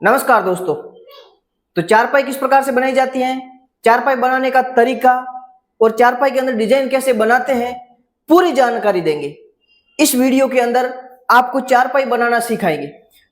नमस्कार दोस्तों। तो चारपाई किस प्रकार से बनाई जाती है, चारपाई बनाने का तरीका और चारपाई के अंदर डिजाइन कैसे बनाते हैं, पूरी जानकारी देंगे। इस वीडियो के अंदर आपको चारपाई बनाना सिखाएंगे।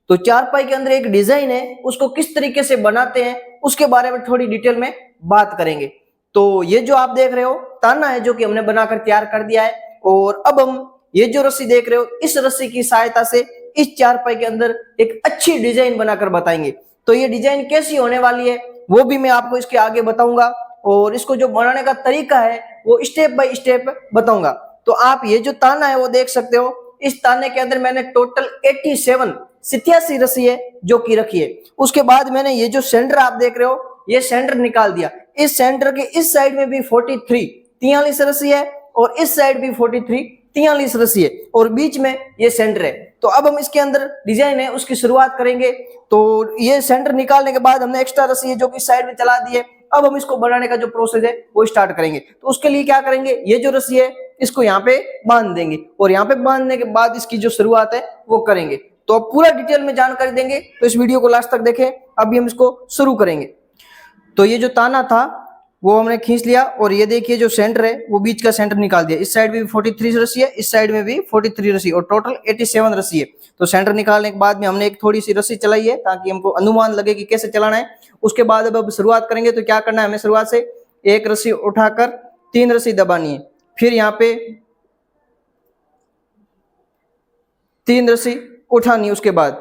तो चारपाई के अंदर एक डिजाइन है, उसको किस तरीके से बनाते हैं उसके बारे में थोड़ी डिटेल में बात करेंगे। तो ये जो आप देख रहे हो ताना है, जो कि हमने बनाकर तैयार कर दिया है। और अब हम ये जो रस्सी देख रहे हो, इस रस्सी की सहायता से इस चारपाई के अंदर एक अच्छी डिजाइन बनाकर बताएंगे। तो ये डिजाइन कैसी होने वाली है वो भी मैं आपको इसके आगे बताऊंगा, और इसको जो बनाने का तरीका है वो स्टेप बाय स्टेप बताऊंगा। तो आप ये जो ताना है वो देख सकते हो। इस ताने के अंदर मैंने टोटल 87 रस्सी है जो की रखी है। उसके बाद मैंने ये जो सेंटर आप देख रहे हो, ये सेंटर निकाल दिया। इस सेंटर के इस साइड में भी 43 रस्सी है, और इस साइड भी 43 रस्सी है, और बीच में ये सेंटर है। तो अब हम इसके अंदर डिजाइन है उसकी शुरुआत करेंगे। तो ये सेंटर निकालने के बाद हमने एक्स्ट्रा रस्सी है जो कि साइड में चला दी है। अब हम इसको बनाने का जो प्रोसेस है वो स्टार्ट करेंगे। तो उसके लिए क्या करेंगे, ये जो रस्सी है इसको यहाँ पे बांध देंगे, और यहाँ पे बांधने के बाद इसकी जो शुरुआत है वो करेंगे। तो अब पूरा डिटेल में जानकारी देंगे, तो इस वीडियो को लास्ट तक देखें। अभी हम इसको शुरू करेंगे। तो ये जो ताना था वो हमने खींच लिया, और ये देखिए जो सेंटर है वो बीच का सेंटर निकाल दिया। इस साइड में भी 43 रस्सी है, इस साइड में भी 43 रस्सी, और टोटल 87 रस्सी है। तो सेंटर निकालने के बाद में हमने एक थोड़ी सी रस्सी चलाई है ताकि हमको अनुमान लगे कि कैसे चलाना है। उसके बाद अब शुरुआत करेंगे। तो क्या करना है, हमें शुरुआत से एक रस्सी उठाकर 3 रस्सी दबानी है, फिर यहाँ पे 3 रस्सी उठानी है, उसके बाद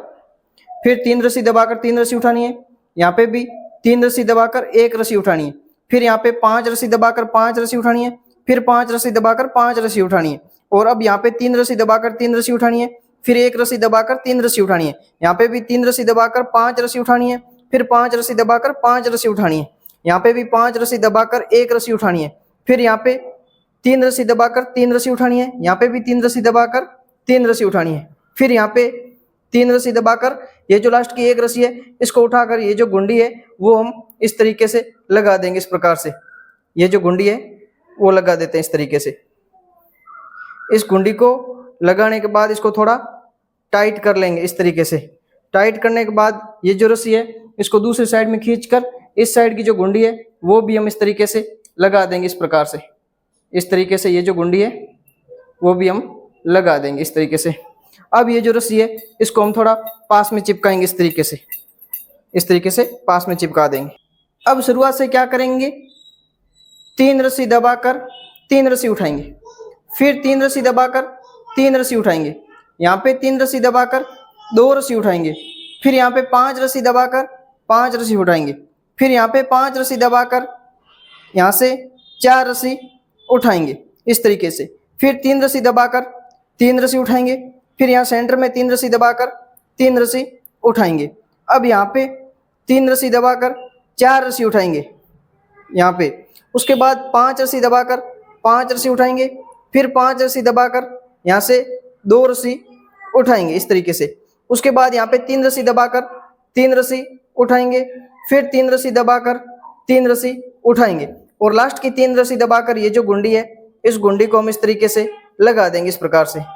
फिर 3 रस्सी दबाकर 3 रस्सी उठानी है, यहाँ पे भी 3 रस्सी दबाकर 1 रस्सी उठानी है, फिर यहाँ पे 5 रस्सी दबाकर 5 रस्सी उठानी है, फिर 5 रस्सी दबाकर 5 रस्सी उठानी है, और अब यहाँ पे 3 रस्सी दबाकर 3 रस्सी उठानी है, फिर 1 रस्सी दबाकर 3 रस्सी उठानी है, यहाँ पे भी 3 रस्सी दबाकर 5 रस्सी उठानी है, फिर 5 रस्सी दबाकर 5 रस्सी उठानी है, यहाँ पे भी 5 रस्सी दबाकर 1 रस्सी उठानी है, फिर यहाँ पे 3 रस्सी दबाकर 3 रस्सी उठानी है, यहाँ पे भी 3 रस्सी दबाकर 3 रस्सी उठानी है, फिर यहाँ पे 3 रस्सी दबाकर ये जो लास्ट की 1 रस्सी है इसको उठाकर ये जो गुंडी है वो हम इस तरीके से लगा देंगे। इस प्रकार से ये जो गुंडी है वो लगा देते हैं इस तरीके से। इस गुंडी को लगाने के बाद इसको थोड़ा टाइट कर लेंगे इस तरीके से। टाइट करने के बाद ये जो रस्सी है इसको दूसरी साइड में खींचकर इस साइड की जो गुंडी है वो भी हम इस तरीके से लगा देंगे। इस प्रकार से इस तरीके से ये जो गुंडी है वो भी हम लगा देंगे इस तरीके से। अब ये जो रस्सी है इसको हम थोड़ा पास में चिपकाएंगे इस तरीके से, इस तरीके से पास में चिपका देंगे। अब शुरुआत से क्या करेंगे, 3 रस्सी दबाकर 3 रस्सी उठाएंगे, फिर 3 रस्सी दबाकर 3 रस्सी उठाएंगे, यहाँ पे 3 रस्सी दबाकर 2 रस्सी उठाएंगे, फिर यहाँ पे 5 रस्सी दबाकर 5 रस्सी उठाएंगे, फिर यहाँ पे 5 रस्सी दबाकर यहाँ से 4 रस्सी उठाएंगे इस तरीके से, फिर 3 रस्सी दबाकर 3 रस्सी उठाएंगे, फिर यहाँ सेंटर में 3 रस्सी दबाकर 3 रस्सी उठाएंगे। अब यहाँ पे 3 रस्सी दबाकर 4 रस्सी उठाएंगे यहाँ पे, उसके बाद 5 रस्सी दबाकर 5 रस्सी उठाएंगे, फिर 5 रस्सी दबाकर यहाँ से 2 रस्सी उठाएंगे इस तरीके से। उसके बाद यहाँ पे 3 रस्सी दबाकर 3 रस्सी उठाएंगे, फिर 3 रस्सी दबाकर 3 रस्सी उठाएंगे, और लास्ट की 3 रस्सी दबाकर ये जो गुंडी है इस गुंडी को हम इस तरीके से लगा देंगे इस प्रकार से।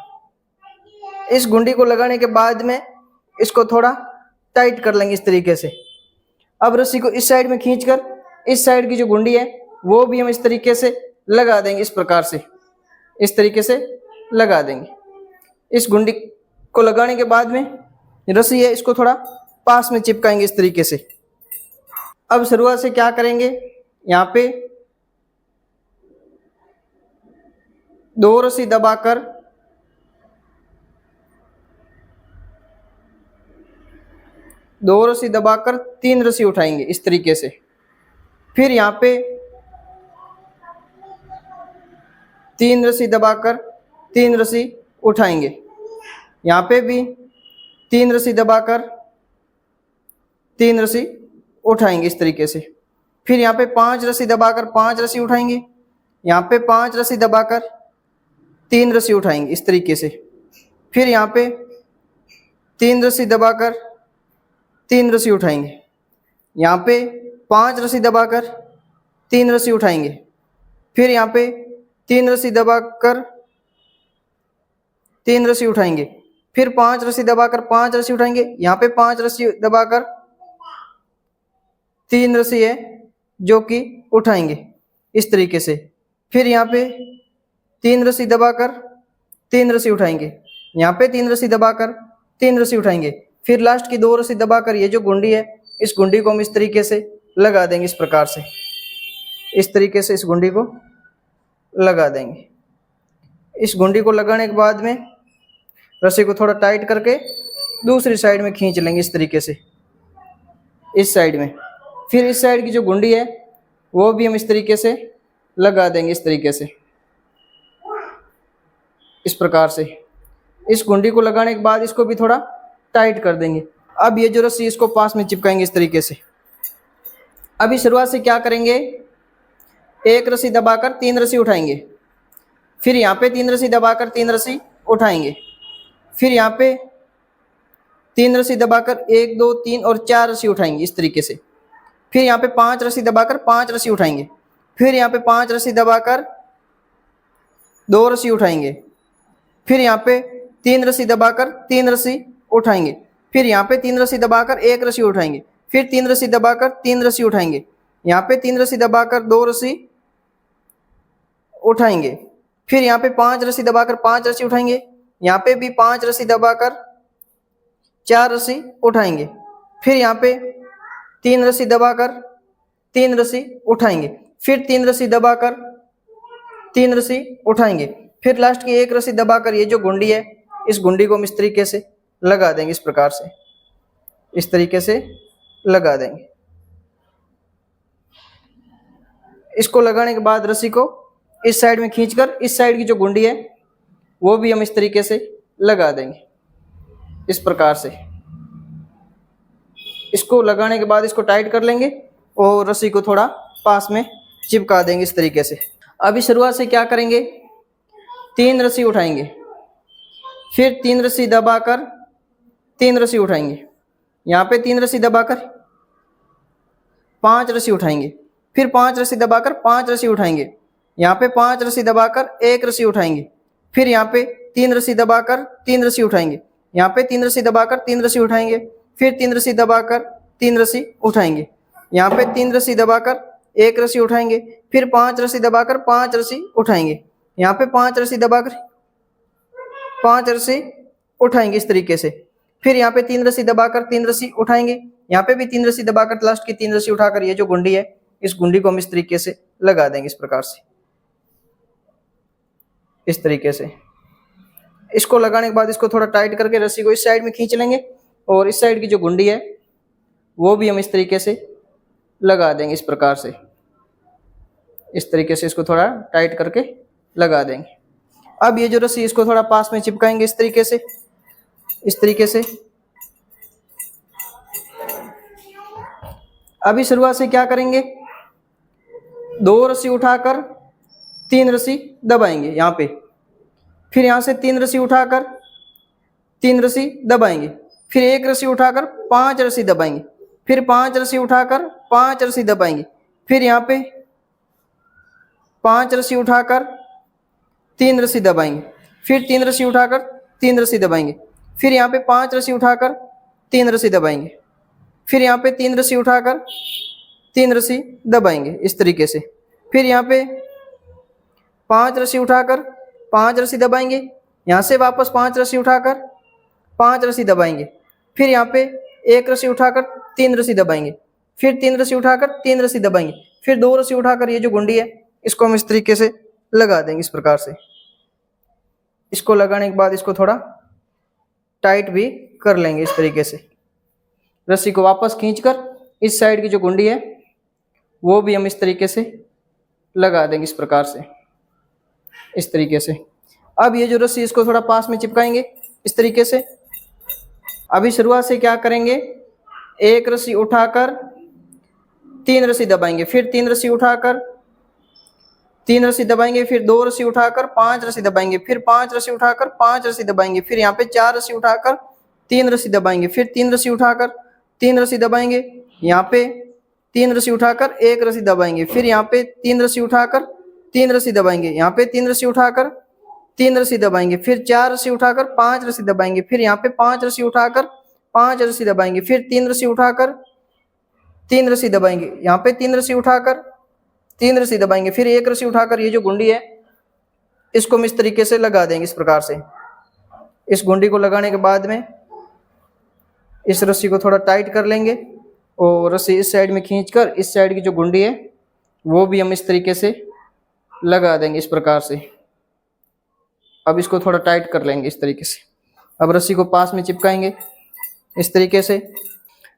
इस गुंडी को लगाने के बाद में इसको थोड़ा टाइट कर लेंगे इस तरीके से। अब रस्सी को इस साइड में खींचकर इस साइड की जो गुंडी है वो भी हम इस तरीके से लगा देंगे इस प्रकार से, इस तरीके से लगा देंगे। इस गुंडी को लगाने के बाद में रस्सी है इसको थोड़ा पास में चिपकाएंगे इस तरीके से। अब शुरुआत से क्या करेंगे, यहाँ पे 2 रस्सी दबाकर 2 रस्सी दबाकर 3 रस्सी उठाएंगे इस तरीके से, फिर यहाँ पे 3 रस्सी दबाकर 3 रस्सी उठाएंगे, यहाँ पे भी 3 रस्सी दबाकर 3 रस्सी उठाएंगे इस तरीके से, फिर यहाँ पे 5 रस्सी दबाकर 5 रस्सी उठाएंगे, यहाँ पे 5 रस्सी दबाकर 3 रस्सी उठाएंगे इस तरीके से, फिर यहाँ पे 3 रस्सी दबाकर 3 रस्सी उठाएंगे, यहाँ पे 5 रस्सी दबाकर 3 रस्सी उठाएंगे, फिर यहाँ पे 3 रस्सी दबाकर 3 रस्सी उठाएंगे, फिर 5 रस्सी दबाकर 5 रस्सी उठाएंगे, यहाँ पे 5 रस्सी दबाकर 3 रस्सी है जो कि उठाएंगे इस तरीके से। फिर यहाँ पे 3 रस्सी दबाकर 3 रस्सी उठाएंगे, यहाँ पे 3 रस्सी दबाकर 3 रस्सी उठाएंगे। फिर लास्ट की 2 रस्सी दबाकर ये जो गुंडी है इस गुंडी को हम इस तरीके से लगा देंगे, इस प्रकार से, इस तरीके से इस गुंडी को लगा देंगे। इस गुंडी को लगाने के बाद में रस्सी को थोड़ा टाइट करके दूसरी साइड में खींच लेंगे इस तरीके से, इस साइड में। फिर इस साइड की जो गुंडी है वो भी हम इस तरीके से लगा देंगे, इस तरीके से, इस प्रकार से। इस गुंडी को लगाने के बाद इसको भी थोड़ा टाइट कर देंगे। अब ये जो रस्सी इसको पास में चिपकाएंगे इस तरीके से। अभी शुरुआत से क्या करेंगे, एक रस्सी दबाकर 3 रस्सी उठाएंगे, फिर यहाँ पे 3 रस्सी दबाकर 3 रस्सी उठाएंगे, फिर यहाँ पे 3 रस्सी दबाकर 1 2 3 और 4 रस्सी उठाएंगे इस तरीके से। फिर यहाँ पे 5 रस्सी दबाकर 5 रस्सी उठाएंगे, फिर यहाँ पे 5 रस्सी दबाकर 2 रस्सी उठाएंगे, फिर यहाँ पे 3 रस्सी दबाकर 3 रस्सी उठाएंगे, फिर यहाँ पे 3 रस्सी दबाकर 1 रस्सी उठाएंगे, फिर 3 रस्सी दबाकर 3 रस्सी उठाएंगे, यहाँ पे 3 रस्सी दबाकर 2 रस्सी उठाएंगे, फिर यहाँ पे 5 रस्सी दबाकर 5 रस्सी उठाएंगे, यहाँ पे भी 5 रस्सी दबाकर 4 रस्सी उठाएंगे, फिर यहाँ पे 3 रस्सी दबाकर 3 रस्सी उठाएंगे, फिर 3 रस्सी दबाकर 3 रस्सी उठाएंगे, फिर लास्ट की 1 रस्सी दबाकर ये जो गुंडी है इस गुंडी को हम इस तरीके से लगा देंगे, इस प्रकार से, इस तरीके से लगा देंगे। इसको लगाने के बाद रस्सी को इस साइड में खींचकर इस साइड की जो गुंडी है वो भी हम इस तरीके से लगा देंगे, इस प्रकार से। इसको लगाने के बाद इसको टाइट कर लेंगे और रस्सी को थोड़ा पास में चिपका देंगे इस तरीके से। अभी शुरुआत से क्या करेंगे, 3 रस्सी उठाएंगे, फिर 3 रस्सी दबाकर 3 रस्सी उठाएंगे, यहाँ पे 3 रस्सी दबाकर 5 रस्सी उठाएंगे, फिर 5 रस्सी दबाकर 5 रस्सी उठाएंगे, यहाँ पे 5 रस्सी दबाकर 1 रस्सी उठाएंगे, फिर यहाँ पे 3 रस्सी दबाकर 3 रस्सी उठाएंगे, यहाँ पे 3 रस्सी दबाकर 3 रस्सी उठाएंगे, फिर 3 रस्सी दबाकर 3 रस्सी उठाएंगे, यहाँ पे 3 रस्सी दबाकर 1 रस्सी उठाएंगे, फिर 5 रस्सी दबाकर 5 रस्सी उठाएंगे, यहाँ पे 5 रस्सी दबाकर 5 रस्सी उठाएंगे इस तरीके से। फिर यहाँ पे 3 रस्सी दबाकर 3 रस्सी उठाएंगे, यहाँ पे भी 3 रस्सी दबाकर लास्ट की 3 रस्सी उठाकर ये जो गुंडी है इस गुंडी को हम इस तरीके से लगा देंगे, इस प्रकार से, इस तरीके से। इसको लगाने के बाद इसको थोड़ा टाइट करके रस्सी को इस साइड में खींच लेंगे और इस साइड की जो गुंडी है वो भी हम इस तरीके से लगा देंगे, इस प्रकार से, इस तरीके से इसको थोड़ा टाइट करके लगा देंगे। अब ये जो रस्सी इसको थोड़ा पास में चिपकाएंगे इस तरीके से, इस तरीके से। अभी शुरुआत से क्या करेंगे, 2 रस्सी उठाकर 3 रस्सी दबाएंगे यहाँ पे, फिर यहाँ से 3 रस्सी उठाकर 3 रस्सी दबाएंगे, फिर 1 रस्सी उठाकर 5 रस्सी दबाएंगे, फिर 5 रस्सी उठाकर 5 रस्सी दबाएंगे, फिर यहाँ पे 5 रस्सी उठाकर 3 रस्सी दबाएंगे, फिर 3 रस्सी उठाकर 3 रस्सी दबाएंगे, फिर यहाँ पे 5 रस्सी उठाकर 3 रस्सी दबाएंगे, फिर यहाँ पे 3 रस्सी उठाकर 3 रस्सी दबाएंगे इस तरीके से। फिर यहाँ पे 5 रस्सी उठाकर 5 रस्सी दबाएंगे, यहाँ से वापस 5 रस्सी उठाकर 5 रस्सी दबाएंगे, फिर यहाँ पे 1 रस्सी उठाकर 3 रस्सी दबाएंगे, फिर 3 रस्सी उठाकर 3 रस्सी दबाएंगे, फिर 2 रस्सी उठाकर ये जो गुंडी है इसको हम इस तरीके से लगा देंगे, इस प्रकार से। इसको लगाने के बाद इसको थोड़ा टाइट भी कर लेंगे इस तरीके से। रस्सी को वापस खींचकर इस साइड की जो गुंडी है वो भी हम इस तरीके से लगा देंगे, इस प्रकार से, इस तरीके से। अब ये जो रस्सी इसको थोड़ा पास में चिपकाएंगे इस तरीके से। अभी शुरुआत से क्या करेंगे, 1 रस्सी उठाकर 3 रस्सी दबाएंगे, फिर 3 रस्सी उठाकर 3 रस्सी दबाएंगे, फिर 2 रस्सी उठाकर 5 रस्सी दबाएंगे, फिर 5 रस्सी उठाकर 5 रस्सी दबाएंगे, फिर यहाँ पे 4 रस्सी उठाकर 3 रस्सी दबाएंगे, फिर 3 रस्सी उठाकर 3 रस्सी दबाएंगे, यहाँ पे 3 रस्सी उठाकर 1 रस्सी दबाएंगे, फिर यहाँ पे 3 रस्सी उठाकर 3 रस्सी दबाएंगे, यहाँ पे 3 रस्सी उठाकर 3 रस्सी दबाएंगे, फिर 4 रस्सी उठाकर 5 रस्सी दबाएंगे, फिर यहाँ पे 5 रस्सी उठाकर 5 रस्सी दबाएंगे, फिर 3 रस्सी उठाकर तीन रस्सी दबाएंगे, यहाँ पे तीन रस्सी उठाकर तीन रस्सी दबाएंगे, फिर एक रस्सी उठाकर ये जो गुंडी है इसको हम इस तरीके से लगा देंगे। इस प्रकार से इस गुंडी को लगाने के बाद में इस रस्सी को थोड़ा टाइट कर लेंगे और रस्सी इस साइड में खींचकर इस साइड की जो गुंडी है वो भी हम इस तरीके से लगा देंगे इस प्रकार से। अब इसको थोड़ा टाइट कर लेंगे इस तरीके से। अब रस्सी को पास में चिपकाएंगे इस तरीके से।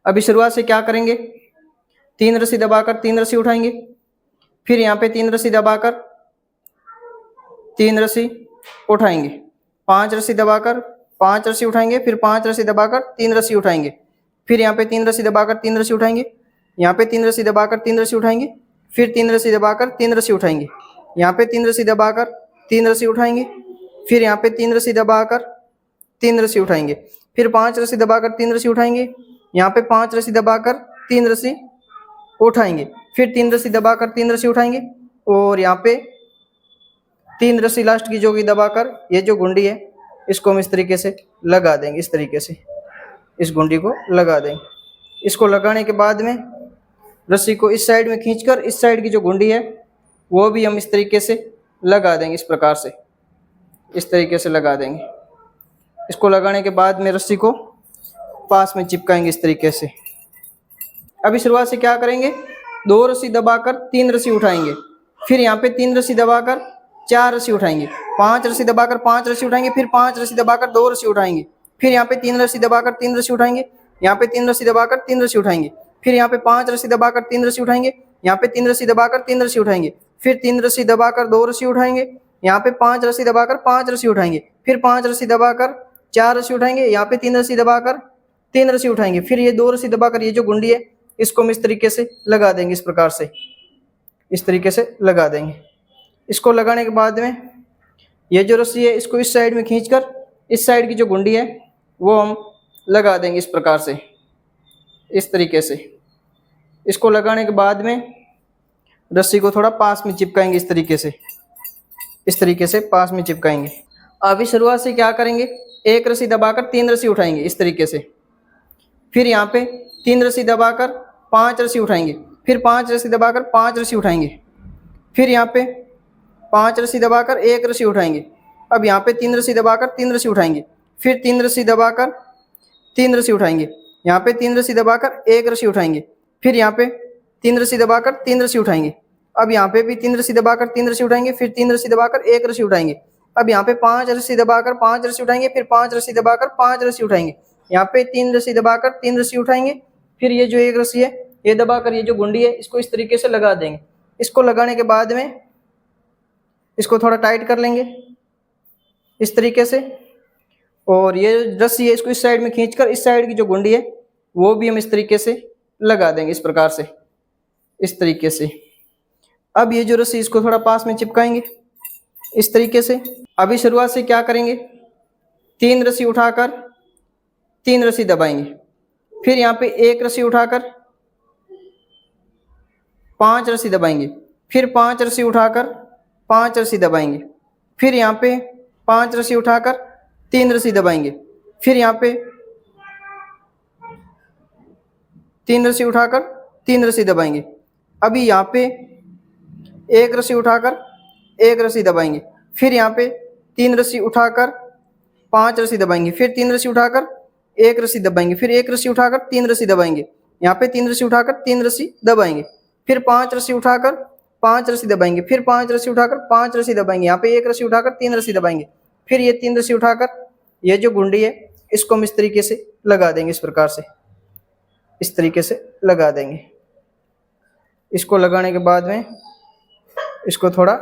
अभी शुरुआत से क्या करेंगे, तीन रस्सी दबाकर तीन रस्सी उठाएंगे, फिर यहाँ पे तीन रस्सी दबाकर तीन रस्सी उठाएंगे, पांच रस्सी दबाकर पांच रस्सी उठाएंगे, फिर पांच रस्सी दबाकर तीन रस्सी उठाएंगे, फिर यहाँ पे तीन रस्सी दबाकर तीन रस्सी उठाएंगे, यहाँ पे तीन रस्सी दबाकर तीन रस्सी उठाएंगे, फिर तीन रस्सी दबाकर तीन रस्सी उठाएंगे, यहाँ पे तीन रस्सी दबाकर तीन रस्सी उठाएंगे, फिर यहाँ पे तीन रस्सी दबाकर तीन रस्सी उठाएंगे, फिर पांच रस्सी दबाकर तीन रस्सी उठाएंगे, यहाँ पे पांच रस्सी दबाकर तीन रस्सी उठाएंगे, फिर तीन रस्सी दबाकर तीन रस्सी उठाएंगे और यहाँ पे तीन रस्सी लास्ट की जो कि दबाकर ये जो गुंडी है इसको हम इस तरीके से लगा देंगे। इस तरीके से इस गुंडी को लगा देंगे। इसको लगाने के बाद में रस्सी को इस साइड में खींचकर इस साइड की जो गुंडी है वो भी हम इस तरीके से लगा देंगे। इस प्रकार से इस तरीके से लगा देंगे। इसको लगाने के बाद में रस्सी को पास में चिपकाएंगे इस तरीके से। अभी शुरुआत से क्या करेंगे, दो रस्सी दबाकर तीन रस्सी उठाएंगे, फिर यहाँ पे तीन रस्सी दबाकर चार रस्सी उठाएंगे, पांच रस्सी दबाकर पांच रस्सी उठाएंगे, फिर पांच रस्सी दबाकर दो रस्सी उठाएंगे, फिर यहाँ पे तीन रस्सी दबाकर तीन रस्सी उठाएंगे, यहाँ पे तीन रस्सी दबाकर तीन रस्सी उठाएंगे, फिर यहाँ पे पांच रस्सी दबाकर तीन रस्सी उठाएंगे, यहाँ पे तीन रस्सी दबाकर तीन रस्सी उठाएंगे, फिर तीन रस्सी दबाकर दो रस्सी उठाएंगे, यहाँ पे पांच रस्सी दबाकर पांच रस्सी उठाएंगे, फिर पांच रस्सी दबाकर चार रस्सी उठाएंगे, यहाँ पे तीन रस्सी दबाकर तीन रस्सी उठाएंगे, फिर ये दो रस्सी दबाकर ये जो गुंडी है इसको हम इस तरीके से लगा देंगे। इस प्रकार से इस तरीके से लगा देंगे। इसको लगाने के बाद में ये जो रस्सी है इसको इस साइड में खींचकर इस साइड की जो गुंडी है वो हम लगा देंगे इस प्रकार से इस तरीके से। इसको लगाने के बाद में रस्सी को थोड़ा पास में चिपकाएंगे इस तरीके से पास में चिपकाएंगे। अभी शुरुआत से क्या करेंगे, एक रस्सी दबाकर तीन रस्सी उठाएंगे इस तरीके से, फिर यहाँ पे तीन रस्सी दबाकर पांच रस्सी उठाएंगे, फिर पांच रस्सी दबाकर पांच रस्सी उठाएंगे, फिर यहाँ पे पांच रस्सी दबाकर एक रस्सी उठाएंगे। अब यहाँ पे तीन रस्सी दबाकर तीन रस्सी उठाएंगे, फिर तीन रस्सी दबाकर तीन रस्सी उठाएंगे, यहाँ पे तीन रस्सी दबाकर एक रस्सी उठाएंगे, फिर यहाँ पे तीन रस्सी दबाकर तीन रस्सी उठाएंगे। अब यहाँ पे भी तीन रस्सी दबाकर तीन रस्सी उठाएंगे, फिर तीन रस्सी दबाकर एक रस्सी उठाएंगे। अब यहाँ पे पांच रस्सी दबाकर पांच रस्सी उठाएंगे, फिर पांच रस्सी दबाकर पांच रस्सी उठाएंगे, यहाँ पे तीन रस्सी दबाकर तीन रस्सी उठाएंगे, फिर ये जो एक रस्सी है ये दबाकर ये जो गुंडी है इसको इस तरीके से लगा देंगे। इसको लगाने के बाद में इसको थोड़ा टाइट कर लेंगे इस तरीके से और ये रस्सी है इसको इस साइड में खींचकर इस साइड की जो गुंडी है वो भी हम इस तरीके से लगा देंगे इस प्रकार से इस तरीके से। अब ये जो रस्सी इसको थोड़ा पास में चिपकाएंगे इस तरीके से। अभी शुरुआत से क्या करेंगे, तीन रस्सी उठाकर तीन रस्सी दबाएंगे, फिर यहाँ पे एक रस्सी उठाकर पांच रस्सी दबाएंगे, फिर पांच रस्सी उठाकर पांच रस्सी दबाएंगे, फिर यहाँ पे पांच रस्सी उठाकर तीन रस्सी दबाएंगे, फिर यहाँ पे तीन रस्सी उठाकर तीन रस्सी दबाएंगे। अभी यहाँ पे एक रस्सी उठाकर एक रस्सी दबाएंगे, फिर यहाँ पे तीन रस्सी उठाकर पांच रस्सी दबाएंगे, फिर तीन रस्सी उठाकर एक रस्सी दबाएंगे, फिर एक रस्सी उठाकर तीन रस्सी दबाएंगे, यहाँ पे तीन रस्सी उठाकर तीन रस्सी दबाएंगे, फिर पांच रस्सी उठाकर पांच रस्सी दबाएंगे, फिर पांच रस्सी उठाकर पांच रस्सी दबाएंगे, यहाँ पे एक रस्सी उठाकर तीन रस्सी दबाएंगे, फिर ये तीन रस्सी उठाकर ये जो गुंडी है इसको हम इस तरीके से लगा देंगे। इस प्रकार से इस तरीके से लगा देंगे। इसको लगाने के बाद में इसको थोड़ा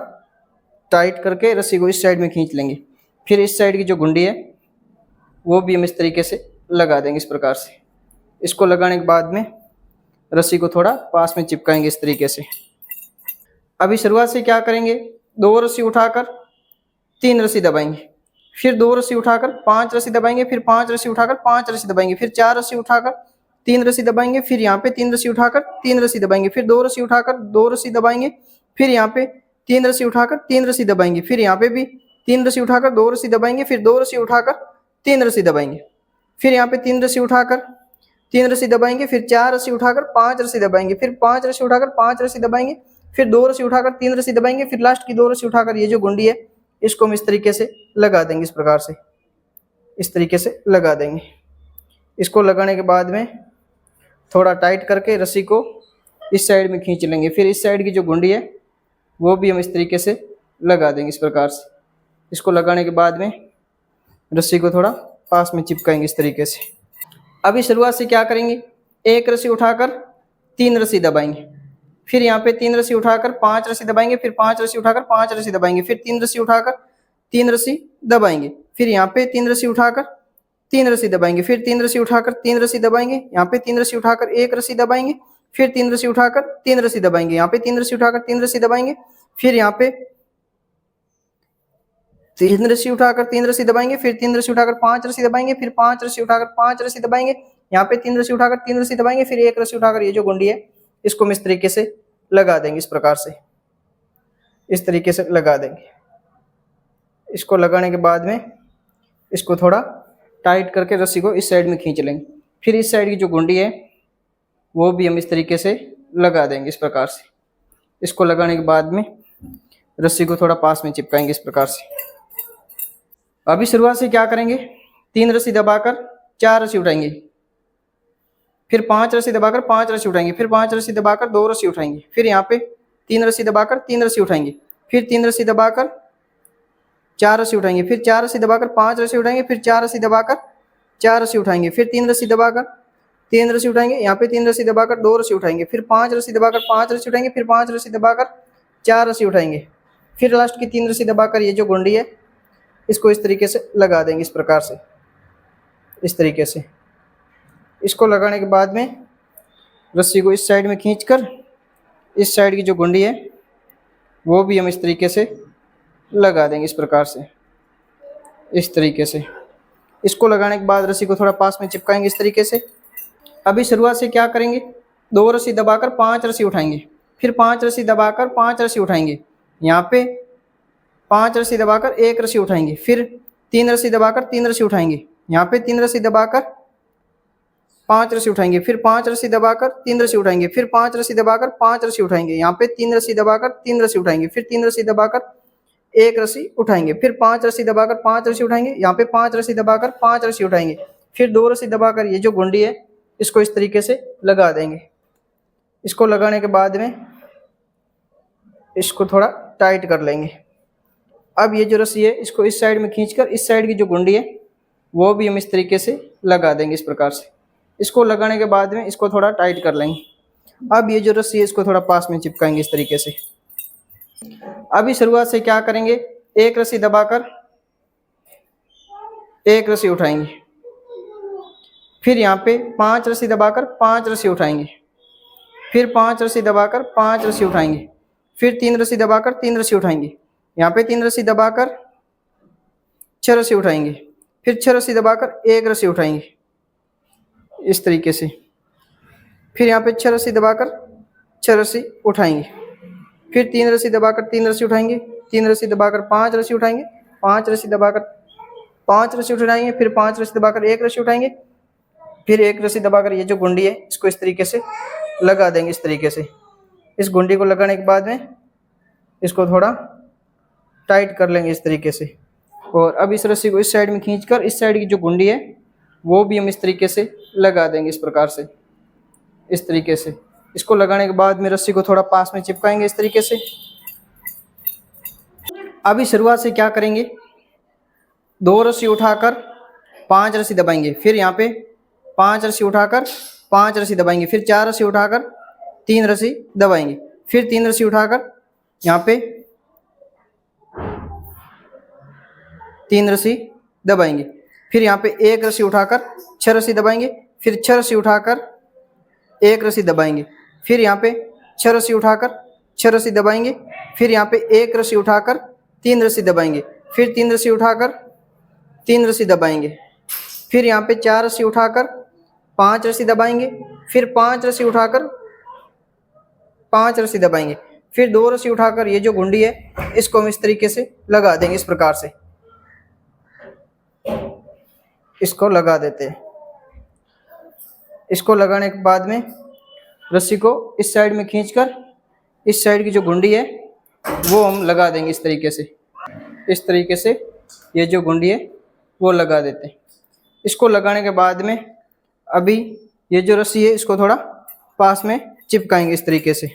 टाइट करके रस्सी को इस साइड में खींच लेंगे, फिर इस साइड की जो गुंडी है वो भी हम इस तरीके से लगा देंगे इस प्रकार से। इसको लगाने के बाद में रस्सी को थोड़ा पास में चिपकाएंगे इस तरीके से। अभी शुरुआत से क्या करेंगे, दो रस्सी उठाकर तीन रस्सी दबाएंगे, फिर दो रस्सी उठाकर पांच रस्सी दबाएंगे, फिर पांच रस्सी उठाकर पांच रस्सी दबाएंगे, फिर चार रस्सी उठाकर तीन रस्सी दबाएंगे, फिर यहाँ पे तीन रस्सी उठाकर तीन रस्सी दबाएंगे, फिर दो रस्सी उठाकर दो रस्सी दबाएंगे, फिर यहाँ पे तीन रस्सी उठाकर तीन रस्सी दबाएंगे, फिर यहाँ पे भी तीन रस्सी उठाकर दो रस्सी दबाएंगे, फिर दो रस्सी उठाकर तीन रस्सी दबाएंगे, फिर यहाँ पे तीन रस्सी उठाकर 3 रस्सी दबाएंगे, फिर 4 रस्सी उठाकर 5 रस्सी दबाएंगे, फिर 5 रस्सी उठाकर 5 रस्सी दबाएंगे, फिर 2 रस्सी उठाकर 3 रस्सी दबाएंगे, फिर लास्ट की 2 रस्सी उठाकर ये जो गुंडी है इसको हम इस तरीके से लगा देंगे। इस प्रकार से इस तरीके से लगा देंगे। इसको लगाने के बाद में थोड़ा टाइट करके रस्सी को इस साइड में खींच लेंगे। फिर इस साइड की जो गुंडी है वो भी हम इस तरीके से लगा देंगे। इस प्रकार से इसको लगाने के बाद में रस्सी को थोड़ा पास में चिपकाएंगे इस तरीके से। अभी शुरुआत से क्या करेंगे, एक रस्सी उठाकर 3 रस्सी दबाएंगे, फिर यहाँ पे 3 रस्सी उठाकर 5 रस्सी दबाएंगे, फिर 5 रस्सी उठाकर 5 रस्सी दबाएंगे, फिर 3 रस्सी उठाकर 3 रस्सी दबाएंगे, फिर यहाँ पे 3 रस्सी उठाकर 3 रस्सी दबाएंगे, फिर 3 रस्सी उठाकर 3 रस्सी दबाएंगे, यहाँ पे 3 रस्सी उठाकर 1 रस्सी दबाएंगे, फिर 3 रस्सी उठाकर 3 रस्सी दबाएंगे, यहाँ पे 3 रस्सी उठाकर 3 रस्सी दबाएंगे, फिर यहाँ पे 3 रस्सी उठाकर 3 रस्सी दबाएंगे, फिर 3 रस्सी उठाकर 5 रस्सी दबाएंगे, फिर 5 रस्सी उठाकर 5 रस्सी दबाएंगे, यहाँ पे 3 रस्सी उठाकर 3 रस्सी दबाएंगे, फिर 1 रस्सी उठाकर ये जो गुंडी है इसको हम इस तरीके से लगा देंगे। इस प्रकार से इस तरीके से लगा देंगे। इसको लगाने के बाद में इसको थोड़ा टाइट करके रस्सी को इस साइड में खींच लेंगे। फिर इस साइड की जो गुंडी है वो भी हम इस तरीके से लगा देंगे। इस प्रकार से इसको लगाने के बाद में रस्सी को थोड़ा पास में चिपकाएंगे इस प्रकार से। अभी शुरुआत से क्या करेंगे, 3 रस्सी दबाकर 4 रस्सी उठाएंगे, फिर 5 रस्सी दबाकर 5 रस्सी उठाएंगे, फिर 5 रस्सी दबाकर 2 रस्सी उठाएंगे, फिर यहाँ पे 3 रस्सी दबाकर 3 रस्सी उठाएंगे, फिर 3 रस्सी दबाकर 4 रस्सी उठाएंगे, फिर 4 रस्सी दबाकर 5 रस्सी उठाएंगे, फिर 4 रस्सी दबाकर 4 रस्सी उठाएंगे, फिर 3 रस्सी दबाकर 3 रस्सी उठाएंगे, यहाँ पे 3 रस्सी दबाकर 2 रस्सी उठाएंगे, फिर 5 रस्सी दबाकर 5 रस्सी उठाएंगे, फिर 5 रस्सी दबाकर 4 रस्सी उठाएंगे, फिर लास्ट की 3 रस्सी दबाकर ये जो गुंडी है इसको इस तरीके से लगा देंगे। इस प्रकार से इस तरीके से इसको लगाने के बाद में रस्सी को इस साइड में खींचकर इस साइड की जो गुंडी है वो भी हम इस तरीके से लगा देंगे। इस प्रकार से इस तरीके से इसको लगाने के बाद रस्सी को थोड़ा पास में चिपकाएंगे इस तरीके से। अभी शुरुआत से क्या करेंगे, 2 रस्सी दबाकर 5 रस्सी उठाएंगे, फिर 5 रस्सी दबाकर 5 रस्सी उठाएंगे, यहाँ पे 5 रस्सी दबाकर 1 रस्सी उठाएंगे, फिर 3 रस्सी दबाकर 3 रस्सी उठाएंगे, यहाँ पे 3 रस्सी दबाकर 5 रस्सी उठाएंगे, फिर 5 रस्सी दबाकर 3 रस्सी उठाएंगे, फिर 5 रस्सी दबाकर 5 रस्सी उठाएंगे, यहाँ पे 3 रस्सी दबाकर 3 रस्सी उठाएंगे, फिर 3 रस्सी दबाकर 1 रस्सी उठाएंगे, फिर 5 रस्सी दबाकर 5 रस्सी उठाएंगे, यहाँ पे 5 रस्सी दबाकर 5 रस्सी उठाएंगे, फिर 2 रस्सी दबाकर ये जो गुंडी है इसको इस तरीके से लगा देंगे। इसको लगाने के बाद में इसको थोड़ा टाइट कर लेंगे। अब ये जो रस्सी है इसको इस साइड में खींचकर इस साइड की जो गुंडी है वो भी हम इस तरीके से लगा देंगे। इस प्रकार से इसको लगाने के बाद में इसको थोड़ा टाइट कर लेंगे। अब ये जो रस्सी है इसको थोड़ा पास में चिपकाएंगे इस तरीके से। अभी शुरुआत से क्या करेंगे, 1 रस्सी दबाकर 1 रस्सी उठाएंगे, फिर यहाँ पे 5 रस्सी दबाकर 5 रस्सी उठाएंगे, फिर 5 रस्सी दबाकर 5 रस्सी उठाएंगे, फिर 3 रस्सी दबाकर 3 रस्सी उठाएंगे, यहाँ पे 3 रस्सी दबाकर 6 रस्सी उठाएंगे, फिर 6 रस्सी दबाकर 1 रस्सी उठाएंगे इस तरीके से, फिर यहाँ पे 6 रस्सी दबाकर 6 रस्सी उठाएंगे, फिर 3 रस्सी दबाकर 3 रस्सी उठाएंगे, 3 रस्सी दबाकर 5 रस्सी उठाएंगे, 5 रस्सी दबाकर 5 रस्सी उठाएंगे, फिर 5 रस्सी दबाकर 1 रस्सी उठाएंगे, फिर 1 रस्सी दबाकर ये जो गुंडी है इसको इस तरीके से लगा देंगे। इस तरीके से इस गुंडी को लगाने के बाद में इसको थोड़ा टाइट कर लेंगे इस तरीके से। और अब इस रस्सी को इस साइड में खींचकर इस साइड की जो गुंडी है वो भी हम इस तरीके से लगा देंगे। इस प्रकार से इस तरीके से इसको लगाने के बाद में रस्सी को थोड़ा पास में चिपकाएंगे इस तरीके से। अभी शुरुआत से क्या करेंगे, 2 रस्सी उठाकर 5 रस्सी दबाएंगे, फिर यहाँ पे 5 रस्सी उठाकर 5 रस्सी दबाएंगे, फिर 4 रस्सी उठाकर 3 रस्सी दबाएंगे, फिर 3 रस्सी उठाकर यहाँ पे 3 रस्सी दबाएंगे, फिर यहाँ पे 1 रस्सी उठाकर 6 रस्सी दबाएंगे, फिर 6 रस्सी उठाकर 1 रस्सी दबाएंगे, फिर यहाँ पे 6 रस्सी उठाकर 6 रस्सी दबाएंगे, फिर यहाँ पे 1 रस्सी उठाकर 3 रस्सी दबाएंगे, फिर 3 रस्सी उठाकर 3 रस्सी दबाएंगे, फिर यहाँ पे 4 रस्सी उठाकर 5 रस्सी दबाएंगे, फिर 5 रस्सी उठाकर 5 रस्सी दबाएंगे, फिर 2 रस्सी उठाकर ये जो गुंडी है इसको हम इस तरीके से लगा देंगे। इस प्रकार से इसको लगा देते हैं। इसको लगाने के बाद में रस्सी को इस साइड में खींचकर इस साइड की जो गुंडी है वो हम लगा देंगे इस तरीके से। इस तरीके से ये जो गुंडी है वो लगा देते हैं। इसको लगाने के बाद में अभी ये जो रस्सी है इसको थोड़ा पास में चिपकाएंगे इस तरीके से।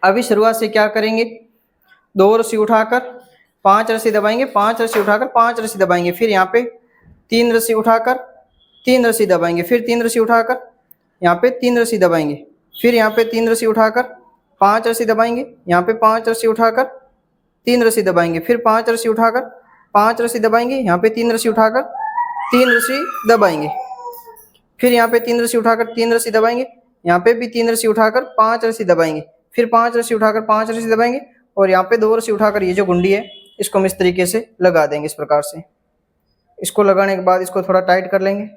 अभी शुरुआत से क्या करेंगे, 2 रस्सी उठाकर 5 रस्सी दबाएंगे, 5 रस्सी उठाकर 5 रस्सी दबाएंगे, फिर यहाँ पे 3 रस्सी उठाकर 3 रस्सी दबाएंगे, फिर 3 रस्सी उठाकर यहाँ पे 3 रस्सी दबाएंगे, फिर यहाँ पे 3 रस्सी उठाकर 5 रस्सी दबाएंगे, यहाँ पे 5 रस्सी उठाकर 3 रस्सी दबाएंगे, फिर 5 रस्सी उठाकर 5 रस्सी दबाएंगे, यहाँ पे 3 रस्सी उठाकर 3 रस्सी दबाएंगे, फिर यहाँ पे 3 रस्सी उठाकर 3 रस्सी दबाएंगे, यहाँ पे भी 3 रस्सी उठाकर 5 रस्सी दबाएंगे, फिर 5 रस्सी उठाकर 5 रस्सी दबाएंगे और यहाँ पे 2 रस्सी उठाकर ये जो गुंडी है इसको हम इस तरीके से लगा देंगे इस प्रकार से। इसको लगाने के बाद इसको थोड़ा टाइट कर लेंगे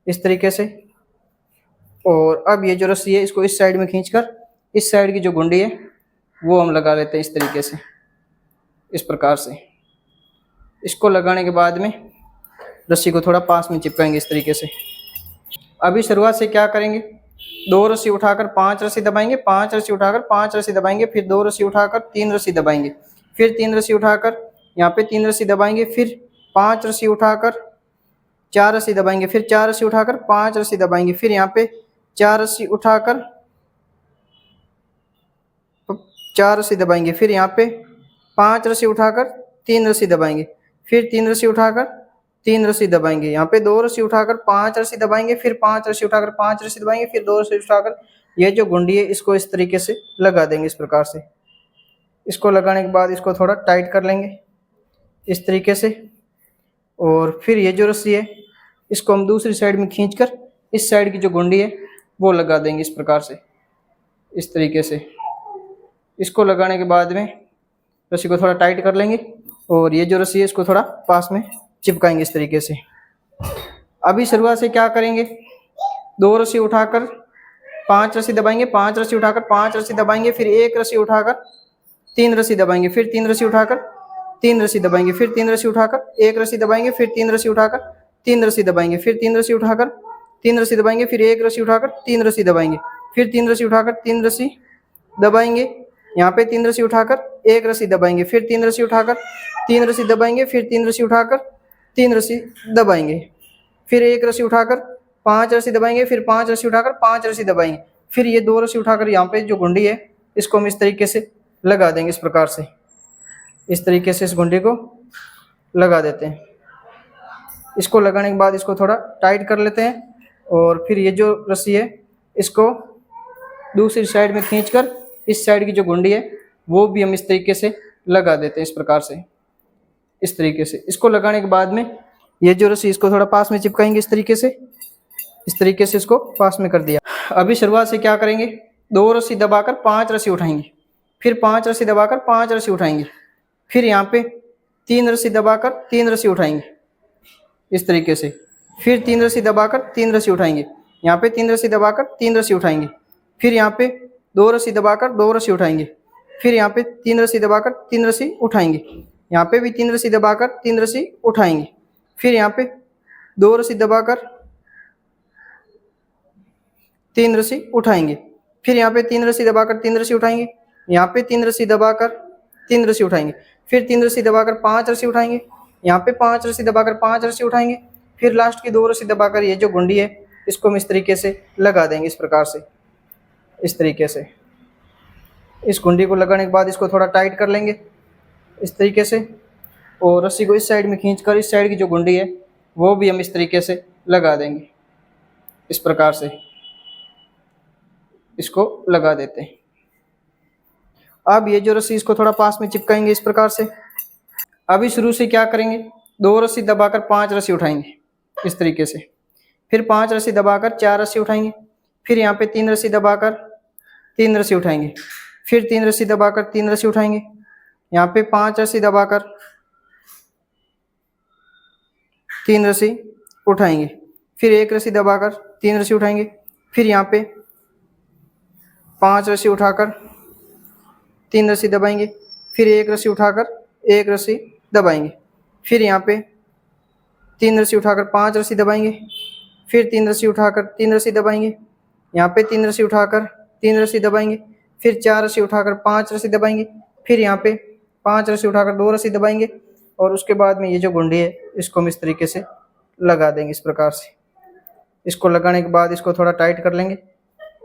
इस तरीके से। और अब ये जो रस्सी है इसको इस साइड में खींचकर इस साइड की जो गुंडी है वो हम लगा लेते हैं इस तरीके से, इस प्रकार से। इसको लगाने के बाद में रस्सी को थोड़ा पास में चिपकाएंगे इस तरीके से। अभी शुरुआत से क्या करेंगे, 2 रस्सी उठाकर 5 रस्सी दबाएंगे, 5 रस्सी उठाकर 5 रस्सी दबाएंगे, फिर 2 रस्सी उठाकर 3 रस्सी दबाएंगे, फिर 3 रस्सी उठाकर यहाँ पे 3 रस्सी दबाएंगे, फिर 5 रस्सी उठाकर 4 रस्सी दबाएंगे, फिर 4 रस्सी उठाकर 5 रस्सी दबाएंगे, फिर यहाँ पे 4 रस्सी उठाकर 4 रस्सी दबाएंगे, फिर यहाँ पे 5 रस्सी उठाकर 3 रस्सी दबाएंगे, फिर 3 रस्सी उठाकर 3 रस्सी दबाएंगे, यहाँ पे 2 रस्सी उठाकर 5 रस्सी दबाएंगे, फिर 5 रस्सी उठाकर 5 रस्सी दबाएंगे, फिर 2 रस्सी उठाकर ये जो गुंडी है इसको इस तरीके से लगा देंगे इस प्रकार से। इसको लगाने के बाद इसको थोड़ा टाइट कर लेंगे इस तरीके से। और फिर ये जो रस्सी है इसको हम दूसरी साइड में खींचकर इस साइड की जो गुंडी है वो लगा देंगे इस प्रकार से, इस तरीके से। इसको लगाने के बाद में रस्सी को थोड़ा टाइट कर लेंगे और ये जो रस्सी है इसको थोड़ा पास में चिपकाएंगे इस तरीके से। अभी शुरुआत से क्या करेंगे, 2 रस्सी उठाकर 5 रस्सी दबाएंगे, 5 रस्सी उठाकर 5 रस्सी दबाएंगे, फिर 1 रस्सी उठाकर 3 रस्सी दबाएंगे, फिर 3 रस्सी उठाकर 3 रस्सी दबाएंगे, फिर 3 रस्सी उठाकर 1 रस्सी दबाएंगे, फिर 3 रस्सी उठाकर 3 रस्सी दबाएंगे, फिर 3 रस्सी उठाकर 3 रस्सी दबाएंगे, फिर 1 रस्सी उठाकर 3 रस्सी दबाएंगे, फिर 3 रस्सी उठाकर 3 रस्सी दबाएंगे, यहाँ पे 3 रस्सी उठाकर 1 रस्सी दबाएंगे, फिर 3 रस्सी उठाकर 3 रस्सी दबाएंगे, फिर 3 रस्सी उठाकर 3 रस्सी दबाएंगे, फिर 1 रस्सी उठाकर 5 रस्सी दबाएंगे, फिर 5 रस्सी उठाकर 5 रस्सी दबाएंगे, फिर ये 2 रस्सी उठाकर यहाँ पे जो गुंडी है इसको हम इस तरीके से लगा देंगे इस प्रकार से। इस तरीके से इस गुंडी को लगा देते हैं। इसको लगाने के बाद इसको थोड़ा टाइट कर लेते हैं और फिर ये जो रस्सी है इसको दूसरी साइड में खींचकर इस साइड की जो गुंडी है वो भी हम इस तरीके से लगा देते हैं इस प्रकार से, इस तरीके से। इसको लगाने के बाद में ये जो रस्सी इसको थोड़ा पास में चिपकाएंगे इस तरीके से, इस तरीके से इसको पास में कर दिया। अभी शुरुआत से क्या करेंगे, 2 रस्सी दबाकर 5 रस्सी उठाएंगे, फिर 5 रस्सी दबाकर 5 रस्सी उठाएंगे, फिर यहाँ पे 3 रस्सी दबाकर 3 रस्सी उठाएंगे इस तरीके से, फिर 3 रस्सी दबाकर 3 रस्सी उठाएंगे, यहाँ पे 3 रस्सी दबाकर 3 रस्सी उठाएंगे, फिर यहाँ पे 2 रस्सी दबाकर 2 रस्सी उठाएंगे, फिर यहाँ पे 3 रस्सी दबाकर 3 रस्सी उठाएंगे, यहाँ पे भी 3 रस्सी दबाकर 3 रस्सी उठाएंगे, फिर यहाँ पे 2 रस्सी दबाकर 3 रस्सी उठाएंगे, फिर यहाँ पे 3 रस्सी दबाकर 3 रस्सी उठाएंगे, यहाँ पे 3 रस्सी दबाकर 3 रस्सी उठाएंगे, फिर 3 रस्सी दबाकर 5 रस्सी उठाएंगे, यहाँ पे 5 रस्सी दबाकर 5 रस्सी उठाएंगे, फिर लास्ट की 2 रस्सी दबाकर ये जो गुंडी है इसको हम इस तरीके से लगा देंगे इस प्रकार से, इस तरीके से। इस गुंडी को लगाने के बाद इसको थोड़ा टाइट कर लेंगे इस तरीके से और रस्सी को इस साइड में खींचकर इस साइड की जो गुंडी है वो भी हम इस तरीके से लगा देंगे इस प्रकार से। इसको लगा देते हैं। अब ये जो रस्सी इसको थोड़ा पास में चिपकाएंगे इस प्रकार से। अभी शुरू से क्या करेंगे, 2 रस्सी दबाकर 5 रस्सी उठाएंगे इस तरीके से, फिर 5 रस्सी दबाकर 4 रस्सी उठाएंगे, फिर यहाँ पे 3 रस्सी दबाकर 3 रस्सी उठाएंगे, फिर 3 रस्सी दबाकर 3 रस्सी उठाएंगे, यहाँ पे 5 रस्सी दबाकर 3 रस्सी उठाएंगे, फिर 1 रस्सी दबाकर 3 रस्सी उठाएंगे, फिर यहाँ पे 5 रस्सी उठाकर 3 रस्सी दबाएंगे, फिर 1 रस्सी उठाकर 1 रस्सी दबाएंगे, फिर यहाँ पे 3 रस्सी उठाकर 5 रस्सी दबाएंगे, फिर 3 रस्सी उठाकर 3 रस्सी दबाएंगे, यहाँ पे 3 रस्सी उठाकर 3 रस्सी दबाएंगे, फिर 4 रस्सी उठाकर 5 रस्सी दबाएंगे, फिर यहाँ पे 5 रस्सी उठाकर 2 रस्सी दबाएंगे और उसके बाद में ये जो गुंडी है इसको हम इस तरीके से लगा देंगे इस प्रकार से। इसको लगाने के बाद इसको थोड़ा टाइट कर लेंगे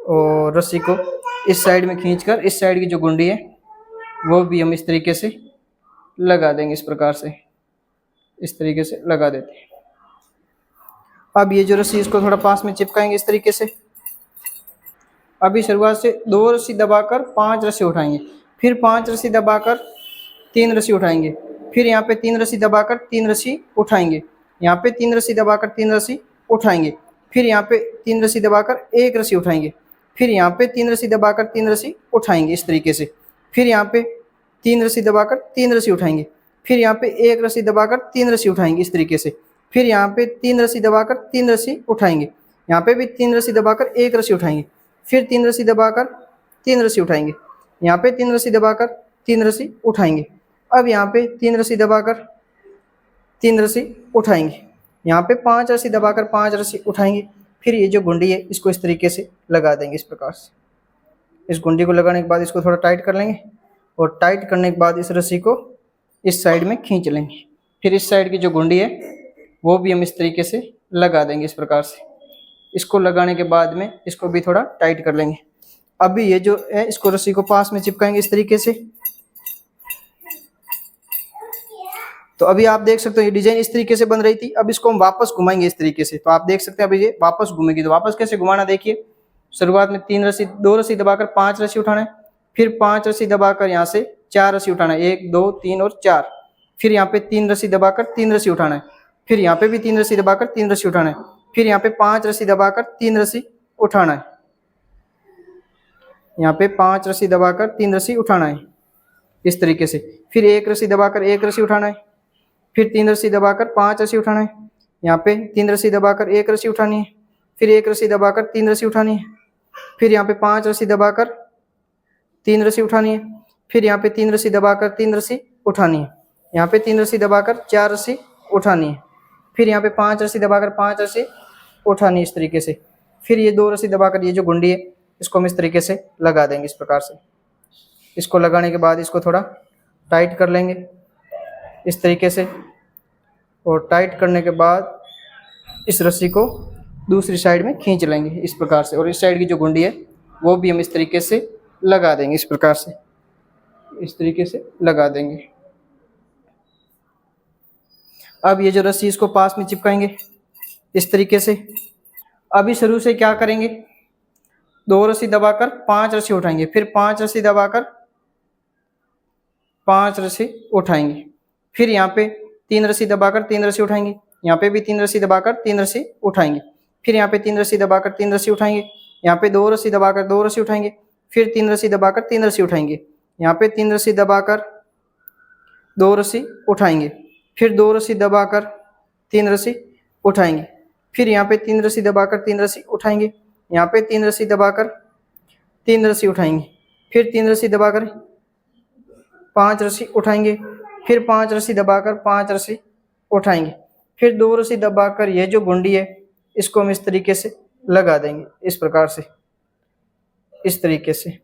और रस्सी को इस साइड में खींचकर इस साइड की जो गुंडी है वो भी हम इस तरीके से लगा देंगे इस प्रकार से, इस तरीके से लगा देते हैं। अब ये जो रस्सी इसको थोड़ा पास में चिपकाएंगे इस तरीके से। अभी शुरुआत से 2 रस्सी दबाकर 5 रस्सी उठाएंगे, फिर 5 रस्सी दबाकर 3 रस्सी उठाएंगे, फिर यहाँ पे 3 रस्सी दबाकर 3 रस्सी उठाएंगे, यहाँ पे 3 रस्सी दबाकर 3 रस्सी उठाएंगे, फिर यहाँ पे 3 रस्सी दबाकर 1 रस्सी उठाएंगे, फिर यहाँ पे 3 रस्सी दबाकर 3 रस्सी उठाएंगे इस तरीके से, फिर यहाँ पे 3 रस्सी दबाकर 3 रस्सी उठाएंगे, फिर यहाँ पे 1 रस्सी दबाकर 3 रस्सी उठाएंगे इस तरीके से, फिर यहाँ पे 3 रस्सी दबाकर 3 रस्सी उठाएंगे, यहाँ पे भी 3 रस्सी दबाकर 1 रस्सी उठाएंगे, फिर 3 रस्सी दबाकर 3 रस्सी उठाएंगे, यहाँ पे 3 रस्सी दबाकर 3 रस्सी उठाएंगे। अब यहाँ पे 3 रस्सी दबाकर 3 रस्सी उठाएंगे, यहाँ पे 5 रस्सी दबाकर 5 रस्सी उठाएंगे, फिर ये जो गुंडी है इसको इस तरीके से लगा देंगे इस प्रकार से। इस गुंडी को लगाने के बाद इसको थोड़ा टाइट कर लेंगे और टाइट करने के बाद इस रस्सी को इस साइड में खींच लेंगे, फिर इस साइड की जो गुंडी है वो भी हम इस तरीके से लगा देंगे इस प्रकार से। इसको लगाने के बाद में इसको भी थोड़ा टाइट कर लेंगे। अभी ये जो है इसको रस्सी को पास में चिपकाएंगे इस तरीके से। तो अभी आप देख सकते हो ये डिजाइन इस तरीके से बन रही थी। अब इसको हम वापस घुमाएंगे इस तरीके से, तो आप देख सकते हैं अभी ये वापस घूमेगी। तो वापस कैसे घुमाना देखिए, शुरुआत में 2 रस्सी दबाकर 5 रस्सी उठाना है, फिर 5 रस्सी दबाकर यहाँ से 4 रस्सी उठाना है, 1 2 3 और 4, फिर यहाँ पे 3 रस्सी दबाकर 3 रस्सी उठाना है, फिर यहाँ पे भी 3 रस्सी दबाकर 3 रस्सी उठाना है, फिर यहाँ पे 5 रस्सी दबाकर 3 रस्सी उठाना है, यहाँ पे 5 रस्सी दबाकर 3 रस्सी उठाना है इस तरीके से, फिर 1 रस्सी दबाकर 1 रस्सी उठाना है, फिर 3 रस्सी दबाकर 5 रस्सी उठाना है, यहाँ पे 3 रस्सी दबाकर 1 रस्सी उठानी है, फिर 1 रस्सी दबाकर 3 रस्सी उठानी है, फिर यहाँ पे 5 रस्सी दबाकर 3 रस्सी उठानी है, फिर यहाँ पे 3 रस्सी दबाकर 3 रस्सी उठानी है, यहाँ पे 3 रस्सी दबाकर 4 रस्सी उठानी है, फिर यहाँ पे 5 रस्सी दबाकर 5 रस्सी उठानी है इस तरीके से, फिर ये 2 रस्सी दबाकर ये जो गुंडी है इसको हम इस तरीके से लगा देंगे इस प्रकार से। इसको लगाने के बाद इसको थोड़ा टाइट कर लेंगे इस तरीके से, और टाइट करने के बाद इस रस्सी को दूसरी साइड में खींच लेंगे इस प्रकार से, और इस साइड की जो गुंडी है वो भी हम इस तरीके से लगा देंगे इस प्रकार से, इस तरीके से लगा देंगे। अब ये जो रस्सी इसको पास में चिपकाएंगे इस तरीके से। अभी शुरू से क्या करेंगे, 2 रस्सी दबाकर 5 रस्सी उठाएंगे, फिर 5 रस्सी दबाकर 5 रस्सी उठाएंगे, फिर यहाँ पे 3 रस्सी दबाकर 3 रस्सी उठाएंगे, यहाँ पे भी 3 रस्सी दबाकर 3 रस्सी उठाएंगे, फिर यहाँ पे 3 रस्सी दबाकर 3 रस्सी उठाएंगे, यहाँ पे 2 रस्सी दबाकर 2 रस्सी उठाएंगे, फिर 3 रस्सी दबाकर 3 रस्सी उठाएंगे, यहाँ पे 3 रस्सी दबाकर 2 रस्सी उठाएंगे, फिर 2 रस्सी दबाकर 3 रस्सी उठाएंगे, फिर यहाँ पे 3 रस्सी दबाकर 3 रस्सी उठाएंगे, यहाँ पे 3 रस्सी दबाकर 3 रस्सी उठाएंगे, फिर 3 रस्सी दबाकर 5 रस्सी उठाएंगे, फिर 5 रस्सी दबाकर 5 रस्सी उठाएंगे, फिर 2 रस्सी दबाकर ये जो गुंडी है इसको हम इस तरीके से लगा देंगे इस प्रकार से, इस तरीके से।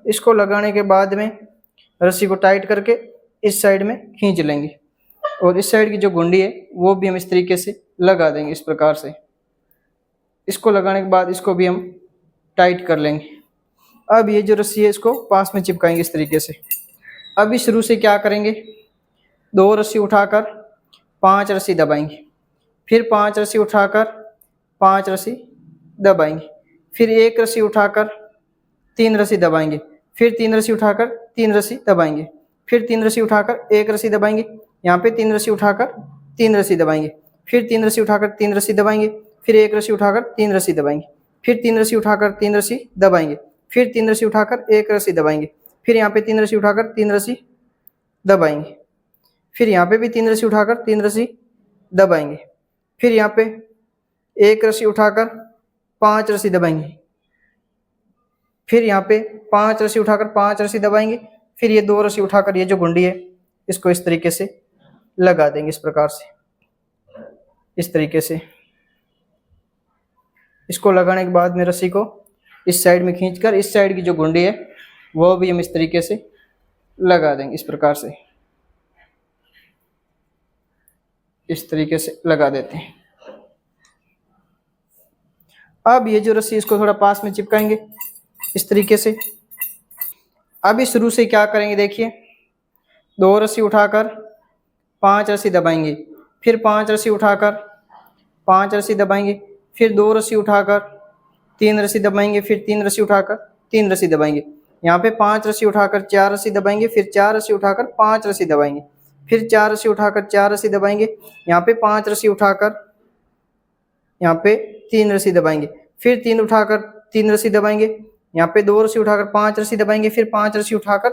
इसको लगाने के बाद में रस्सी को टाइट करके इस साइड में खींच लेंगे, और इस साइड की जो गुंडी है वो भी हम इस तरीके से लगा देंगे इस प्रकार से। इसको लगाने के बाद इसको भी हम टाइट कर लेंगे। अब ये जो रस्सी है इसको पास में चिपकाएंगे इस तरीके से। अभी शुरू से क्या करेंगे, 2 रस्सी उठाकर 5 रस्सी दबाएंगे, फिर 5 रस्सी उठाकर 5 रस्सी दबाएंगे, फिर 1 रस्सी उठाकर 3 रस्सी दबाएंगे, फिर 3 रस्सी उठाकर 3 रस्सी दबाएंगे, फिर 3 रस्सी उठाकर 1 रस्सी दबाएंगे, यहाँ पे 3 रस्सी उठाकर 3 रस्सी दबाएंगे, फिर 3 रस्सी उठाकर 3 रस्सी दबाएंगे, फिर 1 रस्सी उठाकर 3 रस्सी दबाएंगे, फिर 3 रस्सी उठाकर 3 रस्सी दबाएंगे, फिर 3 रस्सी उठाकर 1 रस्सी दबाएंगे, फिर यहाँ पे 3 रस्सी उठाकर 3 रस्सी दबाएंगे, फिर यहाँ पे भी 3 रस्सी उठाकर 3 रस्सी दबाएंगे, फिर यहाँ पे 1 रस्सी उठाकर 5 रस्सी दबाएंगे, फिर यहाँ पे 5 रस्सी उठाकर 5 रस्सी दबाएंगे, फिर ये 2 रस्सी उठाकर ये जो गुंडी है इसको इस तरीके से लगा देंगे इस प्रकार से, इस तरीके से। इसको लगाने के बाद में रस्सी को इस साइड में खींचकर इस साइड की जो गुंडी है वो भी हम इस तरीके से लगा देंगे। इस प्रकार से इस तरीके से लगा देते हैं। अब ये जो रस्सी इसको थोड़ा पास में चिपकाएंगे इस तरीके से। अभी शुरू से क्या करेंगे, देखिए 2 रस्सी उठाकर 5 रस्सी दबाएंगे, फिर 5 रस्सी उठाकर 5 रस्सी दबाएंगे, फिर 2 रस्सी उठाकर 3 रस्सी दबाएंगे, फिर 3 रस्सी उठाकर 3 रस्सी दबाएंगे। यहाँ पे 5 रस्सी उठाकर 4 रस्सी दबाएंगे, फिर 4 रस्सी उठाकर 5 रस्सी दबाएंगे, फिर 4 रस्सी उठाकर 4 रस्सी दबाएंगे। यहाँ पे 5 रस्सी उठाकर यहाँ पे 3 रस्सी दबाएंगे, फिर 3 उठाकर 3 रस्सी दबाएंगे। यहाँ पे 2 रस्सी उठाकर 5 रस्सी दबाएंगे, फिर 5 रस्सी उठाकर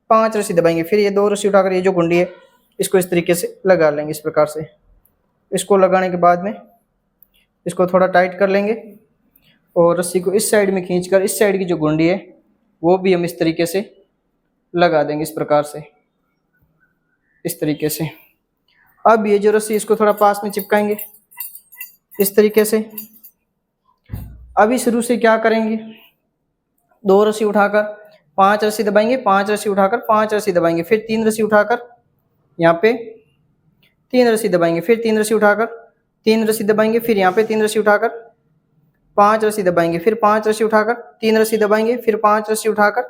5 रस्सी दबाएंगे, फिर ये 2 रस्सी उठाकर ये जो गुंडी है इसको इस तरीके से लगा लेंगे। इस प्रकार से इसको लगाने के बाद में इसको थोड़ा टाइट कर लेंगे और रस्सी को इस साइड में खींचकर इस साइड की जो गुंडी है वो भी हम इस तरीके से लगा देंगे। इस प्रकार से इस तरीके से। अब ये जो रस्सी इसको थोड़ा पास में चिपकाएंगे इस तरीके से। अभी शुरू से क्या करेंगे, 2 रस्सी उठाकर 5 रस्सी दबाएंगे, 5 रस्सी उठाकर 5 रस्सी दबाएंगे, फिर 3 रस्सी उठाकर यहाँ पे 3 रस्सी दबाएंगे, फिर 3 रस्सी उठाकर 3 रस्सी दबाएंगे, फिर यहाँ पे 3 रस्सी उठाकर 5 रस्सी दबाएंगे, फिर 5 रस्सी उठाकर 3 रस्सी दबाएंगे, फिर 5 रस्सी उठाकर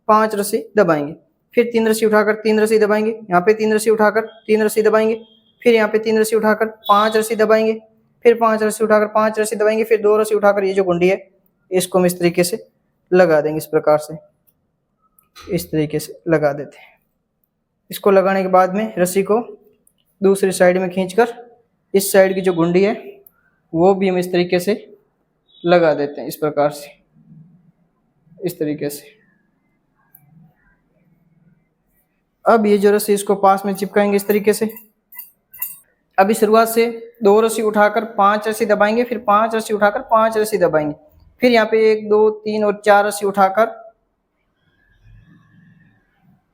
5 रस्सी दबाएंगे, फिर 3 रस्सी उठाकर 3 रस्सी दबाएंगे, यहाँ पे 3 रस्सी उठाकर 3 रस्सी दबाएंगे, फिर यहाँ पे 3 रस्सी उठाकर 5 रस्सी दबाएंगे, फिर 5 रस्सी उठाकर 5 रस्सी दबाएंगे, फिर 2 रस्सी उठाकर ये जो गुंडी है इसको हम इस तरीके से लगा देंगे। इस प्रकार से इस तरीके से लगा देते हैं। इसको लगाने के बाद में रस्सी को दूसरी साइड में खींचकर इस साइड की जो गुंडी है वो भी हम इस तरीके से लगा देते हैं। इस प्रकार से इस तरीके से। अब ये जो रस्सी इसको पास में चिपकाएंगे इस तरीके से। अभी शुरुआत से 2 रस्सी उठाकर 5 रस्सी दबाएंगे, फिर 5 रस्सी उठाकर 5 रस्सी दबाएंगे, फिर यहाँ पे 1 2 3 और 4 रस्सी उठाकर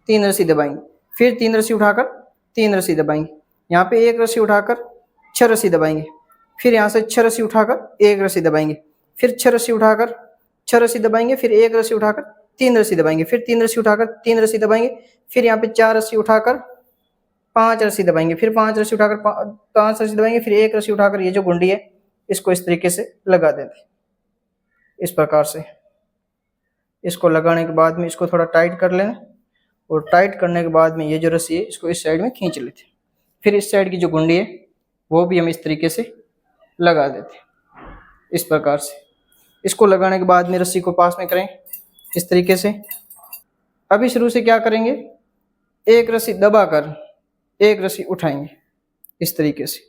3 रस्सी दबाएंगे, फिर 3 रस्सी उठाकर 3 रस्सी दबाएंगे, यहाँ पे 1 रस्सी उठाकर 6 रस्सी दबाएंगे, फिर यहाँ से 6 रस्सी उठाकर 1 रस्सी दबाएंगे, फिर 6 रस्सी उठाकर 6 रस्सी दबाएंगे, फिर 1 रस्सी उठाकर 3 रस्सी दबाएंगे, फिर 3 रस्सी उठाकर 3 रस्सी दबाएंगे, फिर यहाँ पे 4 रस्सी उठाकर 5 रस्सी दबाएंगे, फिर 5 रस्सी उठाकर 5 रस्सी दबाएंगे, फिर 1 रस्सी उठाकर ये जो गुंडी है इसको इस तरीके से लगा देंगे। इस प्रकार से इसको लगाने के बाद में इसको थोड़ा टाइट कर लें और टाइट करने के बाद में ये जो रस्सी है इसको इस साइड में खींच लेते हैं। फिर इस साइड की जो गुंडी है वो भी हम इस तरीके से लगा देते हैं। इस प्रकार से इसको लगाने के बाद में रस्सी को पास में करें इस तरीके से। अभी शुरू से क्या करेंगे, एक रस्सी दबाकर एक रस्सी उठाएंगे इस तरीके से,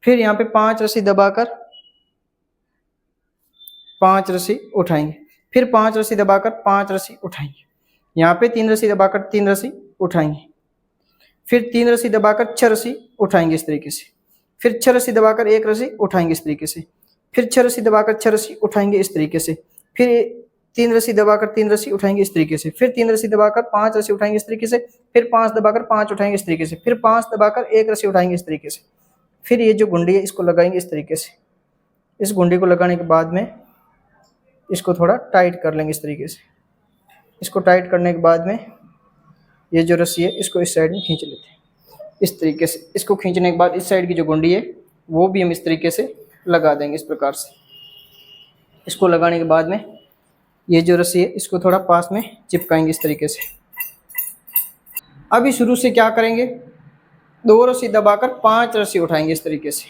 फिर यहाँ पे 5 रस्सी दबाकर 5 रस्सी उठाएंगे, फिर 5 रस्सी दबाकर 5 रस्सी उठाएंगे, यहाँ पे 3 रस्सी दबाकर 3 रस्सी उठाएंगे, फिर 3 रस्सी दबाकर 6 रस्सी उठाएंगे इस तरीके से, फिर 6 रस्सी दबाकर 1 रस्सी उठाएंगे इस तरीके से, फिर 6 रस्सी दबाकर 6 रस्सी उठाएंगे इस तरीके से, फिर 3 रस्सी दबाकर 3 रस्सी उठाएंगे इस तरीके से, फिर 3 रस्सी दबाकर 5 रस्सी उठाएंगे इस तरीके से, फिर 5 दबाकर 5 उठाएंगे इस तरीके से, फिर 5 दबाकर 1 रस्सी उठाएंगे इस तरीके से, फिर ये जो गुंडी है इसको लगाएंगे इस तरीके से। इस गुंडी को लगाने के बाद में इसको थोड़ा टाइट कर लेंगे इस तरीके से। इसको टाइट करने के बाद में ये जो रस्सी है इसको इस साइड में खींच लेते हैं इस तरीके से। इसको खींचने के बाद इस साइड की जो गुंडी है वो भी हम इस तरीके से लगा देंगे इस प्रकार से। इसको लगाने के बाद में ये जो रस्सी है इसको थोड़ा पास में चिपकाएंगे इस तरीके से। अभी शुरू से क्या करेंगे, 2 रस्सी दबाकर 5 रस्सी उठाएंगे इस तरीके से,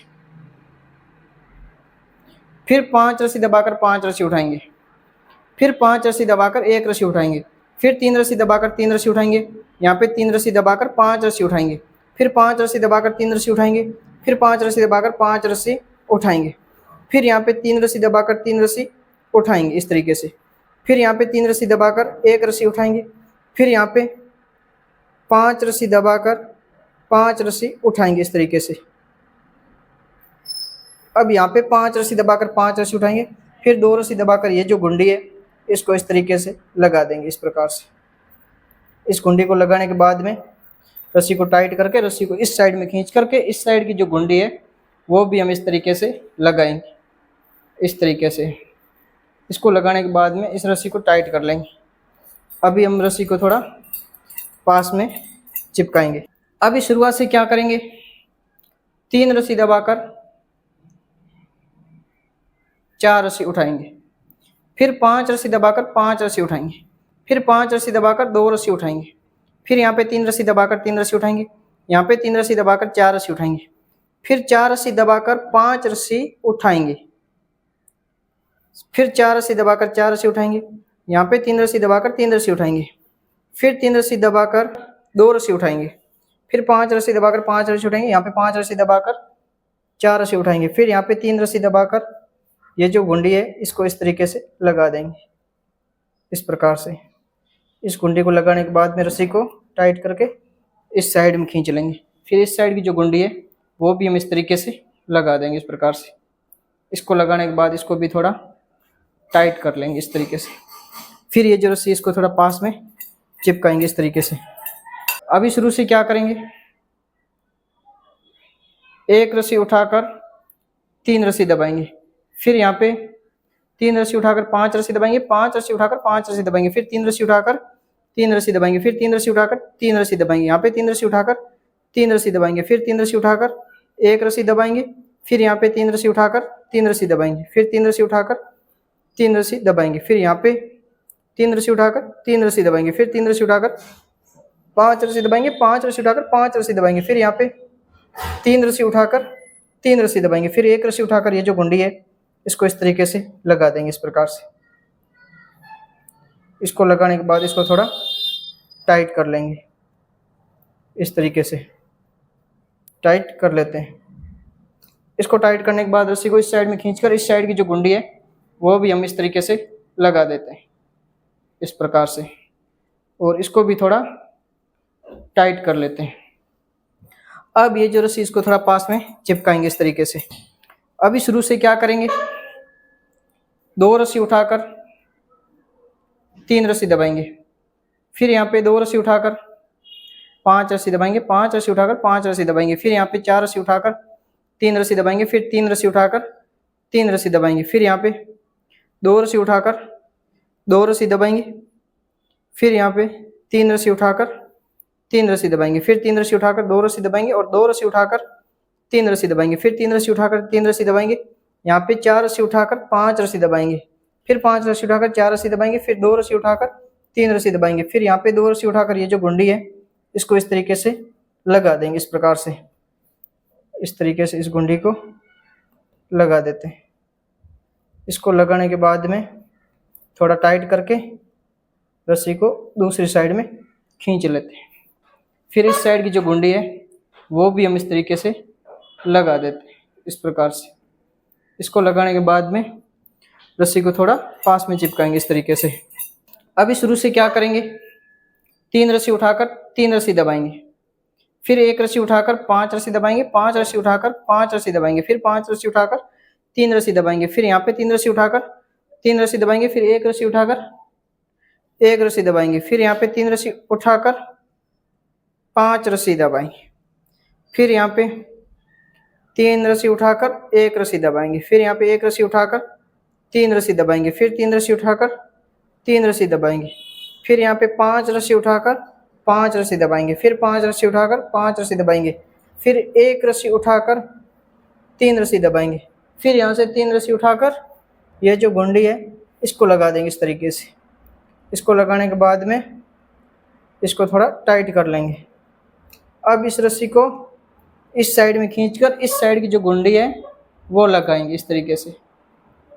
फिर 5 रस्सी दबाकर 5 रस्सी उठाएंगे, फिर 5 रस्सी दबाकर 1 रस्सी उठाएंगे, फिर 3 रस्सी दबाकर 3 रस्सी उठाएंगे, यहाँ पे 3 रस्सी दबाकर 5 रस्सी उठाएंगे, फिर 5 रस्सी दबाकर 3 रस्सी उठाएंगे, फिर 5 रस्सी दबाकर 5 रस्सी उठाएंगे, फिर यहाँ पे 3 रस्सी दबाकर 3 रस्सी उठाएंगे इस तरीके से, फिर यहाँ पे 3 रस्सी दबाकर 1 रस्सी उठाएंगे, फिर यहाँ पे 5 रस्सी दबाकर 5 रस्सी उठाएंगे इस तरीके से। अब यहाँ पे 5 रस्सी दबाकर 5 रस्सी उठाएंगे, फिर 2 रस्सी दबाकर ये जो गुंडी है इसको इस तरीके से लगा देंगे इस प्रकार से। इस गुंडी को लगाने के बाद में रस्सी को टाइट करके रस्सी को इस साइड में खींच करके इस साइड की जो गुंडी है वो भी हम इस तरीके से लगाएंगे इस तरीके से। इसको लगाने के बाद में इस रस्सी को टाइट कर लेंगे। अभी हम रस्सी को थोड़ा पास में चिपकाएंगे। अभी शुरुआत से क्या करेंगे, 3 रस्सी दबाकर 4 रस्सी उठाएंगे, फिर 5 रस्सी दबाकर 5 रस्सी उठाएंगे, फिर 5 रस्सी दबाकर 2 रस्सी उठाएंगे, फिर यहाँ पे 3 रस्सी दबाकर 3 रस्सी उठाएंगे, यहाँ पे 3 रस्सी दबाकर 4 रस्सी उठाएंगे, फिर 4 रस्सी दबाकर 5 रस्सी उठाएंगे, फिर 4 रस्सी दबाकर 4 रस्सी उठाएंगे, यहाँ पे 3 रस्सी दबाकर 3 रस्सी उठाएंगे, फिर 3 रस्सी दबाकर 2 रस्सी उठाएंगे, फिर 5 रस्सी दबाकर 5 रस्सी उठाएंगे, यहाँ पे 5 रस्सी दबाकर 4 रस्सी उठाएंगे, फिर यहाँ पे 3 रस्सी दबाकर ये जो गुंडी है इसको इस तरीके से लगा देंगे। इस प्रकार से इस गुंडी को लगाने के बाद में रस्सी को टाइट करके इस साइड में खींच लेंगे। फिर इस साइड की जो गुंडी है वो भी हम इस तरीके से लगा देंगे इस प्रकार से। इसको लगाने के बाद इसको भी थोड़ा टाइट कर लेंगे इस तरीके से। फिर ये जो रस्सी इसको थोड़ा पास में चिपकाएंगे इस तरीके से। अभी शुरू से क्या करेंगे, 1 रस्सी उठाकर 3 रस्सी दबाएंगे, फिर यहाँ पे 3 रस्सी उठाकर 5 रस्सी दबाएंगे, 5 रस्सी उठाकर 5 रस्सी दबाएंगे, फिर 3 रस्सी उठाकर 3 रस्सी दबाएंगे, फिर 3 रस्सी उठाकर 3 रस्सी दबाएंगे, यहाँ पे 3 रस्सी उठाकर 3 रस्सी दबाएंगे, फिर 3 रस्सी उठाकर 1 रस्सी दबाएंगे, फिर यहाँ पे 3 रस्सी उठाकर 3 रस्सी दबाएंगे, फिर 3 रस्सी उठाकर 3 रस्सी दबाएंगे, फिर यहाँ पे 3 रस्सी उठाकर 3 रस्सी दबाएंगे, फिर 3 रस्सी उठाकर 5 रस्सी दबाएंगे, 5 रस्सी उठाकर 5 रस्सी दबाएंगे, फिर यहाँ पे 3 रस्सी उठाकर 3 रस्सी दबाएंगे, फिर 1 रस्सी उठाकर ये जो गुंडी है इसको इस तरीके से लगा देंगे इस प्रकार से। इसको लगाने के बाद इसको थोड़ा टाइट कर लेंगे इस तरीके से। टाइट कर लेते हैं। इसको टाइट करने के बाद रस्सी को इस साइड में खींचकर इस साइड की जो गुंडी है वो भी हम इस तरीके से लगा देते हैं इस प्रकार से, और इसको भी थोड़ा टाइट कर लेते हैं। अब ये जो रस्सी इसको थोड़ा पास में चिपकाएंगे इस तरीके से। अभी शुरू से क्या करेंगे, 2 रस्सी उठाकर 3 रस्सी दबाएंगे, फिर यहाँ पे 2 रस्सी उठाकर 5 रस्सी दबाएंगे, 5 रस्सी उठाकर 5 रस्सी दबाएंगे, फिर यहाँ पे 4 रस्सी उठाकर 3 रस्सी दबाएंगे, फिर 3 रस्सी उठाकर 3 रस्सी दबाएंगे, फिर यहाँ पे 2 रस्सी उठाकर 2 रस्सी दबाएंगे, फिर यहाँ पे 3 रस्सी उठाकर 3 रस्सी दबाएंगे, फिर 3 रस्सी उठाकर 2 रस्सी दबाएंगे और 2 रस्सी उठाकर 3 रस्सी दबाएंगे, फिर 3 रस्सी उठाकर 3 रस्सी दबाएंगे, यहाँ पे 4 रस्सी उठाकर 5 रस्सी दबाएंगे, फिर 5 रस्सी उठाकर 4 रस्सी दबाएंगे, फिर 2 रस्सी उठाकर 3 रस्सी दबाएंगे, फिर यहाँ पे 2 रस्सी उठाकर ये जो गुंडी है इसको इस तरीके से लगा देंगे इस प्रकार से। इस तरीके से इस गुंडी को लगा देते हैं। इसको लगाने के बाद में थोड़ा टाइट करके रस्सी को दूसरी साइड में खींच लेते हैं। फिर इस साइड की जो गुंडी है वो भी हम इस तरीके से लगा देते हैं इस प्रकार से। इसको लगाने के बाद में रस्सी को थोड़ा पास में चिपकाएंगे इस तरीके से। अभी शुरू से क्या करेंगे, 3 रस्सी उठाकर 3 रस्सी दबाएंगे, फिर 1 रस्सी उठाकर 5 रस्सी दबाएंगे, 5 रस्सी उठाकर 5 रस्सी दबाएंगे, फिर 5 रस्सी उठाकर 3 रस्सी दबाएंगे, फिर यहाँ पे 3 रस्सी उठाकर 3 रस्सी दबाएंगे, फिर 1 रस्सी उठाकर 1 रस्सी दबाएंगे, फिर यहाँ पे 3 रस्सी उठाकर 5 रस्सी दबाएंगे, फिर यहाँ पे 3 रस्सी उठाकर 1 रस्सी दबाएंगे, फिर यहाँ पे 1 रस्सी उठाकर 3 रस्सी दबाएंगे, फिर 3 रस्सी उठाकर 3 रस्सी दबाएंगे, फिर यहाँ पे 5 रस्सी उठाकर 5 रस्सी दबाएंगे, फिर 5 रस्सी उठाकर 5 रस्सी दबाएंगे, फिर 1 रस्सी उठाकर 3 रस्सी दबाएंगे, फिर यहाँ से 3 रस्सी उठाकर यह जो गुंडी है इसको लगा देंगे इस तरीके से। इसको लगाने के बाद में इसको थोड़ा टाइट कर लेंगे। अब इस रस्सी को इस साइड में खींचकर इस साइड की जो गुंडी है वो लगाएंगे इस तरीके से।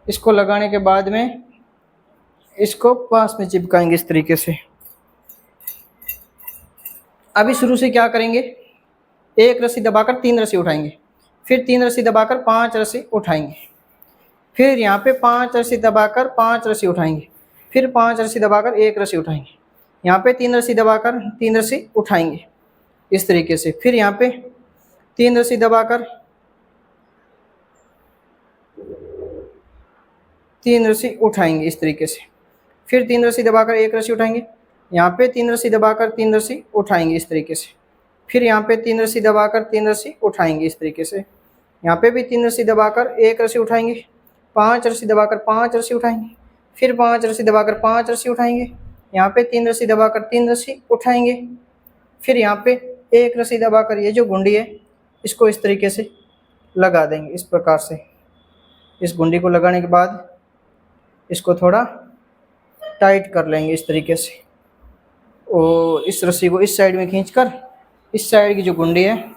इसको लगाने के बाद में इसको पास में चिपकाएंगे इस तरीके से। अभी शुरू से क्या करेंगे, 1 रस्सी दबाकर 3 रस्सी उठाएंगे, फिर 3 रस्सी दबाकर 5 रस्सी उठाएंगे, फिर यहाँ पे 5 रस्सी दबाकर 5 रस्सी उठाएंगे, फिर 5 रस्सी दबाकर 1 रस्सी उठाएंगे, यहाँ पे 3 रस्सी दबाकर 3 रस्सी उठाएंगे इस तरीके से, फिर यहाँ पे 3 रस्सी दबाकर 3 रस्सी उठाएंगे इस तरीके से, फिर 3 रस्सी दबाकर 1 रस्सी उठाएंगे, यहाँ पे 3 रस्सी दबाकर 3 रस्सी उठाएंगे इस तरीके से, फिर यहाँ पे 3 रस्सी दबाकर 3 रस्सी उठाएंगे इस तरीके से, यहाँ पे भी 3 रस्सी दबाकर 1 रस्सी उठाएंगे, 5 रस्सी दबाकर 5 रस्सी उठाएंगे, फिर 5 रस्सी दबाकर 5 रस्सी उठाएंगे, यहाँ पे 3 रस्सी दबाकर 3 रस्सी उठाएंगे, फिर यहाँ पे 1 रस्सी दबाकर ये जो गुंडी है इसको इस तरीके से लगा देंगे इस प्रकार से। इस गुंडी को लगाने के बाद इसको थोड़ा टाइट कर लेंगे इस तरीके से, और इस रस्सी को इस साइड में खींचकर इस साइड की जो गुंडी है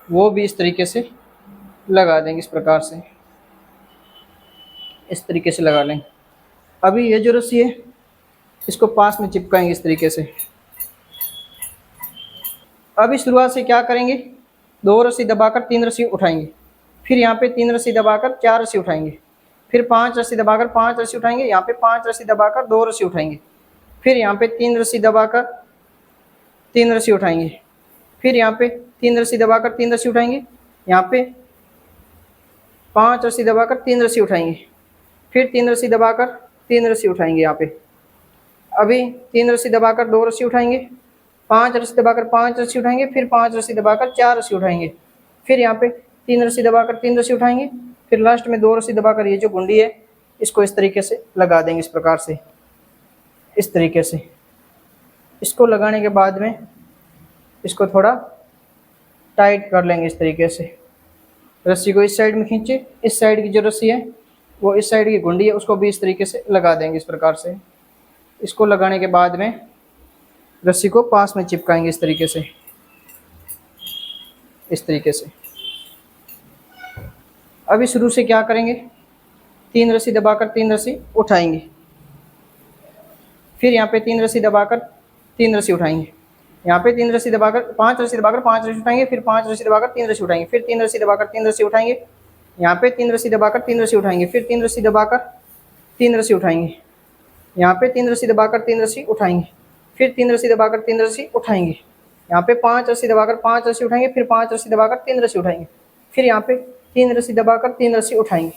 वो भी इस तरीके से लगा देंगे इस प्रकार से, इस तरीके से लगा लेंगे। अभी ये जो रस्सी है इसको पास में चिपकाएंगे इस तरीके से। अभी शुरुआत से क्या करेंगे, 2 रस्सी दबाकर 3 रस्सी उठाएंगे, फिर यहाँ पे 3 रस्सी दबाकर 4 रस्सी उठाएंगे, फिर 5 रस्सी दबाकर 5 रस्सी उठाएंगे, यहाँ पे 5 रस्सी दबाकर 2 रस्सी उठाएंगे, फिर यहाँ पे 3 रस्सी दबाकर 3 रस्सी उठाएंगे, फिर यहाँ पे 3 रस्सी दबाकर 3 रस्सी उठाएंगे, यहाँ पे 5 रस्सी दबाकर 3 रस्सी उठाएंगे, फिर 3 रस्सी दबाकर 3 रस्सी उठाएंगे। यहाँ पे अभी 3 रस्सी दबाकर 2 रस्सी उठाएंगे, 5 रस्सी दबाकर 5 रस्सी उठाएंगे, फिर 5 रस्सी दबाकर 4 रस्सी उठाएंगे, फिर यहाँ पे 3 रस्सी दबाकर 3 रस्सी उठाएंगे, फिर लास्ट में 2 रस्सी दबाकर ये जो गुंडी है इसको इस तरीके से लगा देंगे इस प्रकार से, इस तरीके से। इसको लगाने के बाद में इसको थोड़ा टाइट कर लेंगे इस तरीके से। रस्सी को इस साइड में खींचे, इस साइड की जो रस्सी है वो इस साइड की गुंडी है उसको भी इस तरीके से लगा देंगे इस प्रकार से। इसको लगाने के बाद में रस्सी को पास में चिपकाएंगे इस तरीके से, इस तरीके से। अभी शुरू से क्या करेंगे, 3 रस्सी दबाकर 3 रस्सी उठाएंगे, फिर यहाँ पे 3 रस्सी दबाकर 3 रस्सी उठाएंगे, यहाँ पे 3 रस्सी दबाकर 5 रस्सी दबाकर 5 रस्सी उठाएंगे, फिर 5 रस्सी दबाकर 3 रस्सी उठाएंगे, फिर 3 रस्सी दबाकर 3 रस्सी उठाएंगे, यहाँ पे 3 रस्सी दबाकर 3 रस्सी उठाएंगे, फिर 3 रस्सी दबाकर 3 रस्सी उठाएंगे, यहाँ पे 3 रस्सी दबाकर 3 रस्सी उठाएंगे, फिर 3 रस्सी दबाकर 3 रस्सी उठाएंगे, यहाँ पे 5 रस्सी दबाकर 5 रस्सी उठाएंगे, फिर 5 रस्सी दबाकर 3 रस्सी उठाएंगे, फिर यहाँ पे 3 रस्सी दबाकर 3 रस्सी उठाएंगे।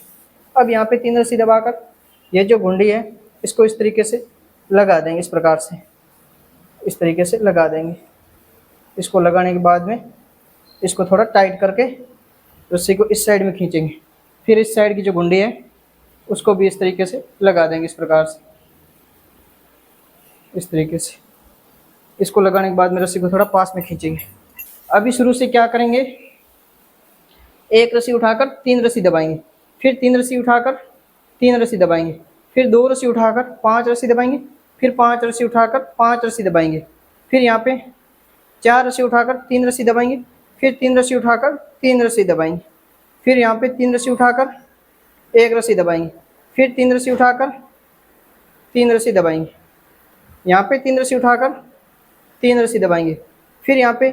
अब यहाँ पे 3 रस्सी दबाकर ये जो गुंडी है इसको इस तरीके से लगा देंगे इस प्रकार से, इस तरीके से लगा देंगे। इसको लगाने के बाद में इसको थोड़ा टाइट करके रस्सी को इस साइड में खींचेंगे, फिर इस साइड की जो गुंडी है उसको भी इस तरीके से लगा देंगे इस प्रकार से, इस तरीके से। इसको लगाने के बाद में रस्सी को थोड़ा पास में खींचेंगे। अभी शुरू से क्या करेंगे, 1 रस्सी उठाकर 3 रस्सी दबाएंगे, फिर 3 रस्सी उठाकर 3 रस्सी दबाएंगे, फिर 2 रस्सी उठाकर 5 रस्सी दबाएंगे, फिर 5 रस्सी उठाकर 5 रस्सी दबाएंगे, फिर यहाँ पे 4 रस्सी उठाकर 3 रस्सी दबाएंगे, फिर 3 रस्सी उठाकर 3 रस्सी दबाएंगे, फिर यहाँ पे 3 रस्सी उठाकर 1 रस्सी दबाएंगे, फिर 3 रस्सी उठाकर 3 रस्सी दबाएंगे, यहाँ पे 3 रस्सी उठाकर 3 रस्सी दबाएंगे, फिर यहाँ पे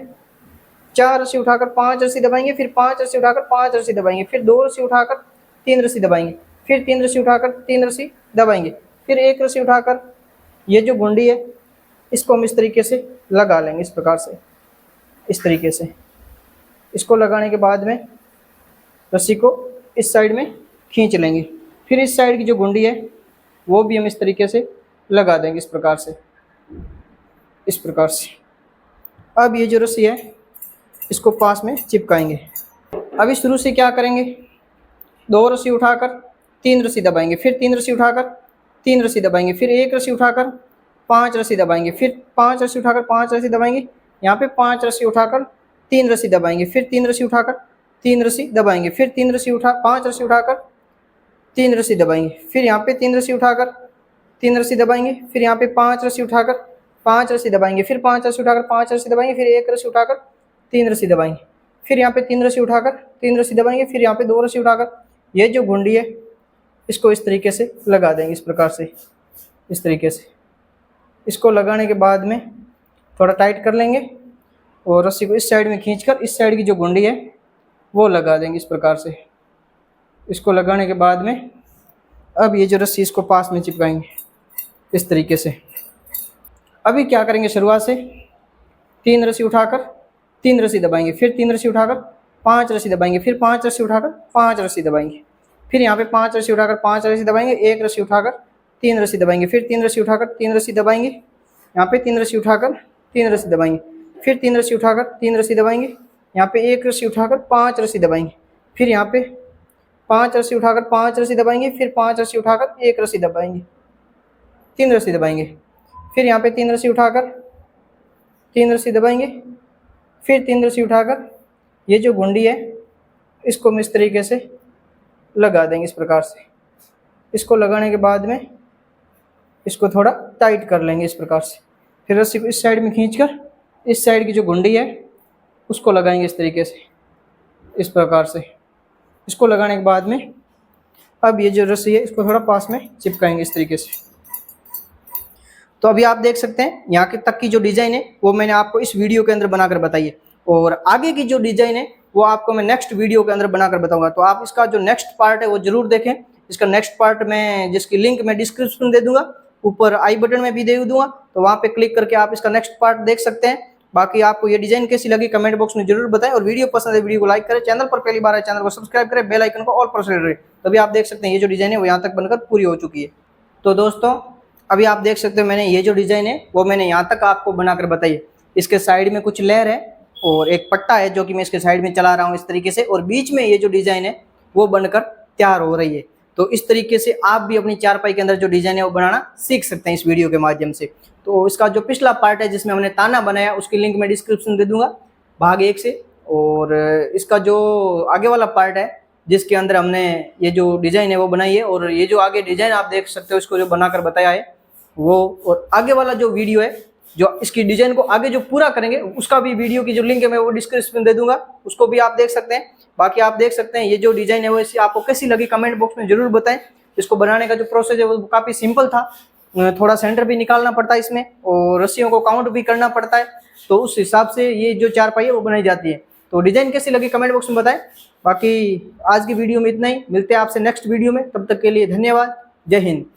4 रस्सी उठाकर 5 रस्सी दबाएंगे, फिर 5 रस्सी उठाकर 5 रस्सी दबाएंगे, फिर 2 रस्सी उठाकर 3 रस्सी दबाएंगे, फिर 3 रस्सी उठाकर 3 रस्सी दबाएंगे, फिर 1 रस्सी उठाकर ये जो गुंडी है इसको हम इस तरीके से लगा लेंगे इस प्रकार से, इस तरीके से। इसको लगाने के बाद में रस्सी को इस साइड में खींच लेंगे, फिर इस साइड की जो गुंडी है वो भी हम इस तरीके से लगा देंगे इस प्रकार से, इस प्रकार से। अब ये जो रस्सी है इसको पास में चिपकाएंगे। अभी शुरू से क्या करेंगे, 2 रस्सी उठाकर 3 रस्सी दबाएंगे, फिर 3 रस्सी उठाकर 3 रस्सी दबाएंगे, फिर 1 रस्सी उठाकर 5 रस्सी दबाएंगे, फिर 5 रस्सी उठाकर 5 रस्सी दबाएंगे, यहाँ पे 5 रस्सी उठाकर 3 रस्सी दबाएंगे, फिर 3 रस्सी उठाकर 3 रस्सी दबाएंगे, फिर 3 रस्सी उठा 5 रस्सी उठाकर 3 रस्सी दबाएंगे, फिर यहाँ पे 3 रस्सी उठाकर 3 रस्सी दबाएंगे, फिर यहाँ पे 5 रस्सी उठाकर 5 रस्सी दबाएंगे, फिर 5 रस्सी उठाकर 5 रस्सी दबाएंगे, फिर 1 रस्सी उठाकर 3 रस्सी दबाएंगे, फिर यहाँ पे 3 रस्सी उठाकर 3 रस्सी दबाएंगे, फिर यहाँ पे 2 रस्सी उठाकर ये जो गुंडी है इसको इस तरीके से लगा देंगे इस प्रकार से, इस तरीके से। इसको लगाने के बाद में थोड़ा टाइट कर लेंगे और रस्सी को इस साइड में खींचकर इस साइड की जो गुंडी है वो लगा देंगे इस प्रकार से। इसको लगाने के बाद में अब ये जो रस्सी इसको पास में चिपकाएंगे इस तरीके से। अभी क्या करेंगे, शुरुआत से 3 रस्सी उठाकर 3 रस्सी दबाएंगे, फिर 3 रस्सी उठाकर 5 रस्सी दबाएंगे, फिर 5 रस्सी उठाकर 5 रस्सी दबाएंगे, फिर यहाँ पे 5 रस्सी उठाकर 5 रस्सी दबाएंगे, 1 रस्सी उठाकर 3 रस्सी दबाएंगे, फिर 3 रस्सी उठाकर 3 रस्सी दबाएंगे, यहाँ पे 3 रस्सी उठाकर 3 रस्सी दबाएंगे, फिर 3 रस्सी उठाकर 3 रस्सी दबाएंगे, यहाँ पे 1 रस्सी उठाकर 5 रस्सी दबाएंगे, फिर यहाँ पे 5 रस्सी उठाकर 5 रस्सी दबाएंगे, फिर 5 रस्सी उठाकर 1 रस्सी दबाएंगे, 3 रस्सी दबाएंगे, फिर यहाँ पे 3 रस्सी उठाकर 3 रस्सी दबाएंगे, फिर 3 रस्सी उठाकर ये जो गुंडी है इसको हम इस तरीके से लगा देंगे इस प्रकार से। इसको लगाने के बाद में इसको थोड़ा टाइट कर लेंगे इस प्रकार से। फिर रस्सी को इस साइड में खींचकर इस साइड की जो गुंडी है उसको लगाएंगे इस तरीके से, इस प्रकार से। इसको लगाने के बाद में अब ये जो रस्सी है इसको थोड़ा पास में चिपकाएंगे इस तरीके से। तो अभी आप देख सकते हैं यहाँ के तक की जो डिज़ाइन है वो मैंने आपको इस वीडियो के अंदर बनाकर बताई है, और आगे की जो डिज़ाइन है वो आपको मैं नेक्स्ट वीडियो के अंदर बनाकर बताऊंगा। तो आप इसका जो नेक्स्ट पार्ट है वो जरूर देखें। इसका नेक्स्ट पार्ट में जिसकी लिंक मैं डिस्क्रिप्शन दे दूंगा, ऊपर आई बटन में भी दे दूंगा, तो वहाँ पे क्लिक करके आप इसका नेक्स्ट पार्ट देख सकते हैं। बाकी आपको ये डिज़ाइन कैसी लगी कमेंट बॉक्स में जरूर बताएं, और वीडियो पसंद है वीडियो को लाइक करें, चैनल पर पहली बार है चैनल को सब्सक्राइब करें, बेल आइकन को ऑल पर सेट करें। तभी आप देख सकते हैं ये जो डिज़ाइन है वो यहाँ तक बनकर पूरी हो चुकी है। तो दोस्तों अभी आप देख सकते हो मैंने ये जो डिज़ाइन है वो मैंने यहाँ तक आपको बनाकर बताई है। इसके साइड में कुछ लेयर है और एक पट्टा है जो कि मैं इसके साइड में चला रहा हूँ इस तरीके से, और बीच में ये जो डिज़ाइन है वो बनकर तैयार हो रही है। तो इस तरीके से आप भी अपनी चारपाई के अंदर जो डिज़ाइन है वो बनाना सीख सकते हैं इस वीडियो के माध्यम से। तो इसका जो पिछला पार्ट है जिसमें हमने ताना बनाया उसकी लिंक मैं डिस्क्रिप्शन दे दूंगा भाग 1 से, और इसका जो आगे वाला पार्ट है जिसके अंदर हमने ये जो डिज़ाइन है वो बनाई है, और ये जो आगे डिज़ाइन आप देख सकते हो इसको जो बनाकर बताया है वो, और आगे वाला जो वीडियो है जो इसकी डिज़ाइन को आगे जो पूरा करेंगे उसका भी वीडियो की जो लिंक है मैं वो डिस्क्रिप्शन में दे दूंगा, उसको भी आप देख सकते हैं। बाकी आप देख सकते हैं ये जो डिज़ाइन है वो इससे आपको कैसी लगी कमेंट बॉक्स में जरूर बताएं। इसको बनाने का जो प्रोसेस है वो काफ़ी सिंपल था, थोड़ा सेंटर भी निकालना पड़ता है इसमें और रस्सियों को काउंट भी करना पड़ता है, तो उस हिसाब से ये जो चारपाई है वो बनाई जाती है। तो डिज़ाइन कैसी लगी कमेंट बॉक्स में बताएं। बाकी आज की वीडियो में इतना ही, मिलते हैं आपसे नेक्स्ट वीडियो में, तब तक के लिए धन्यवाद, जय हिंद।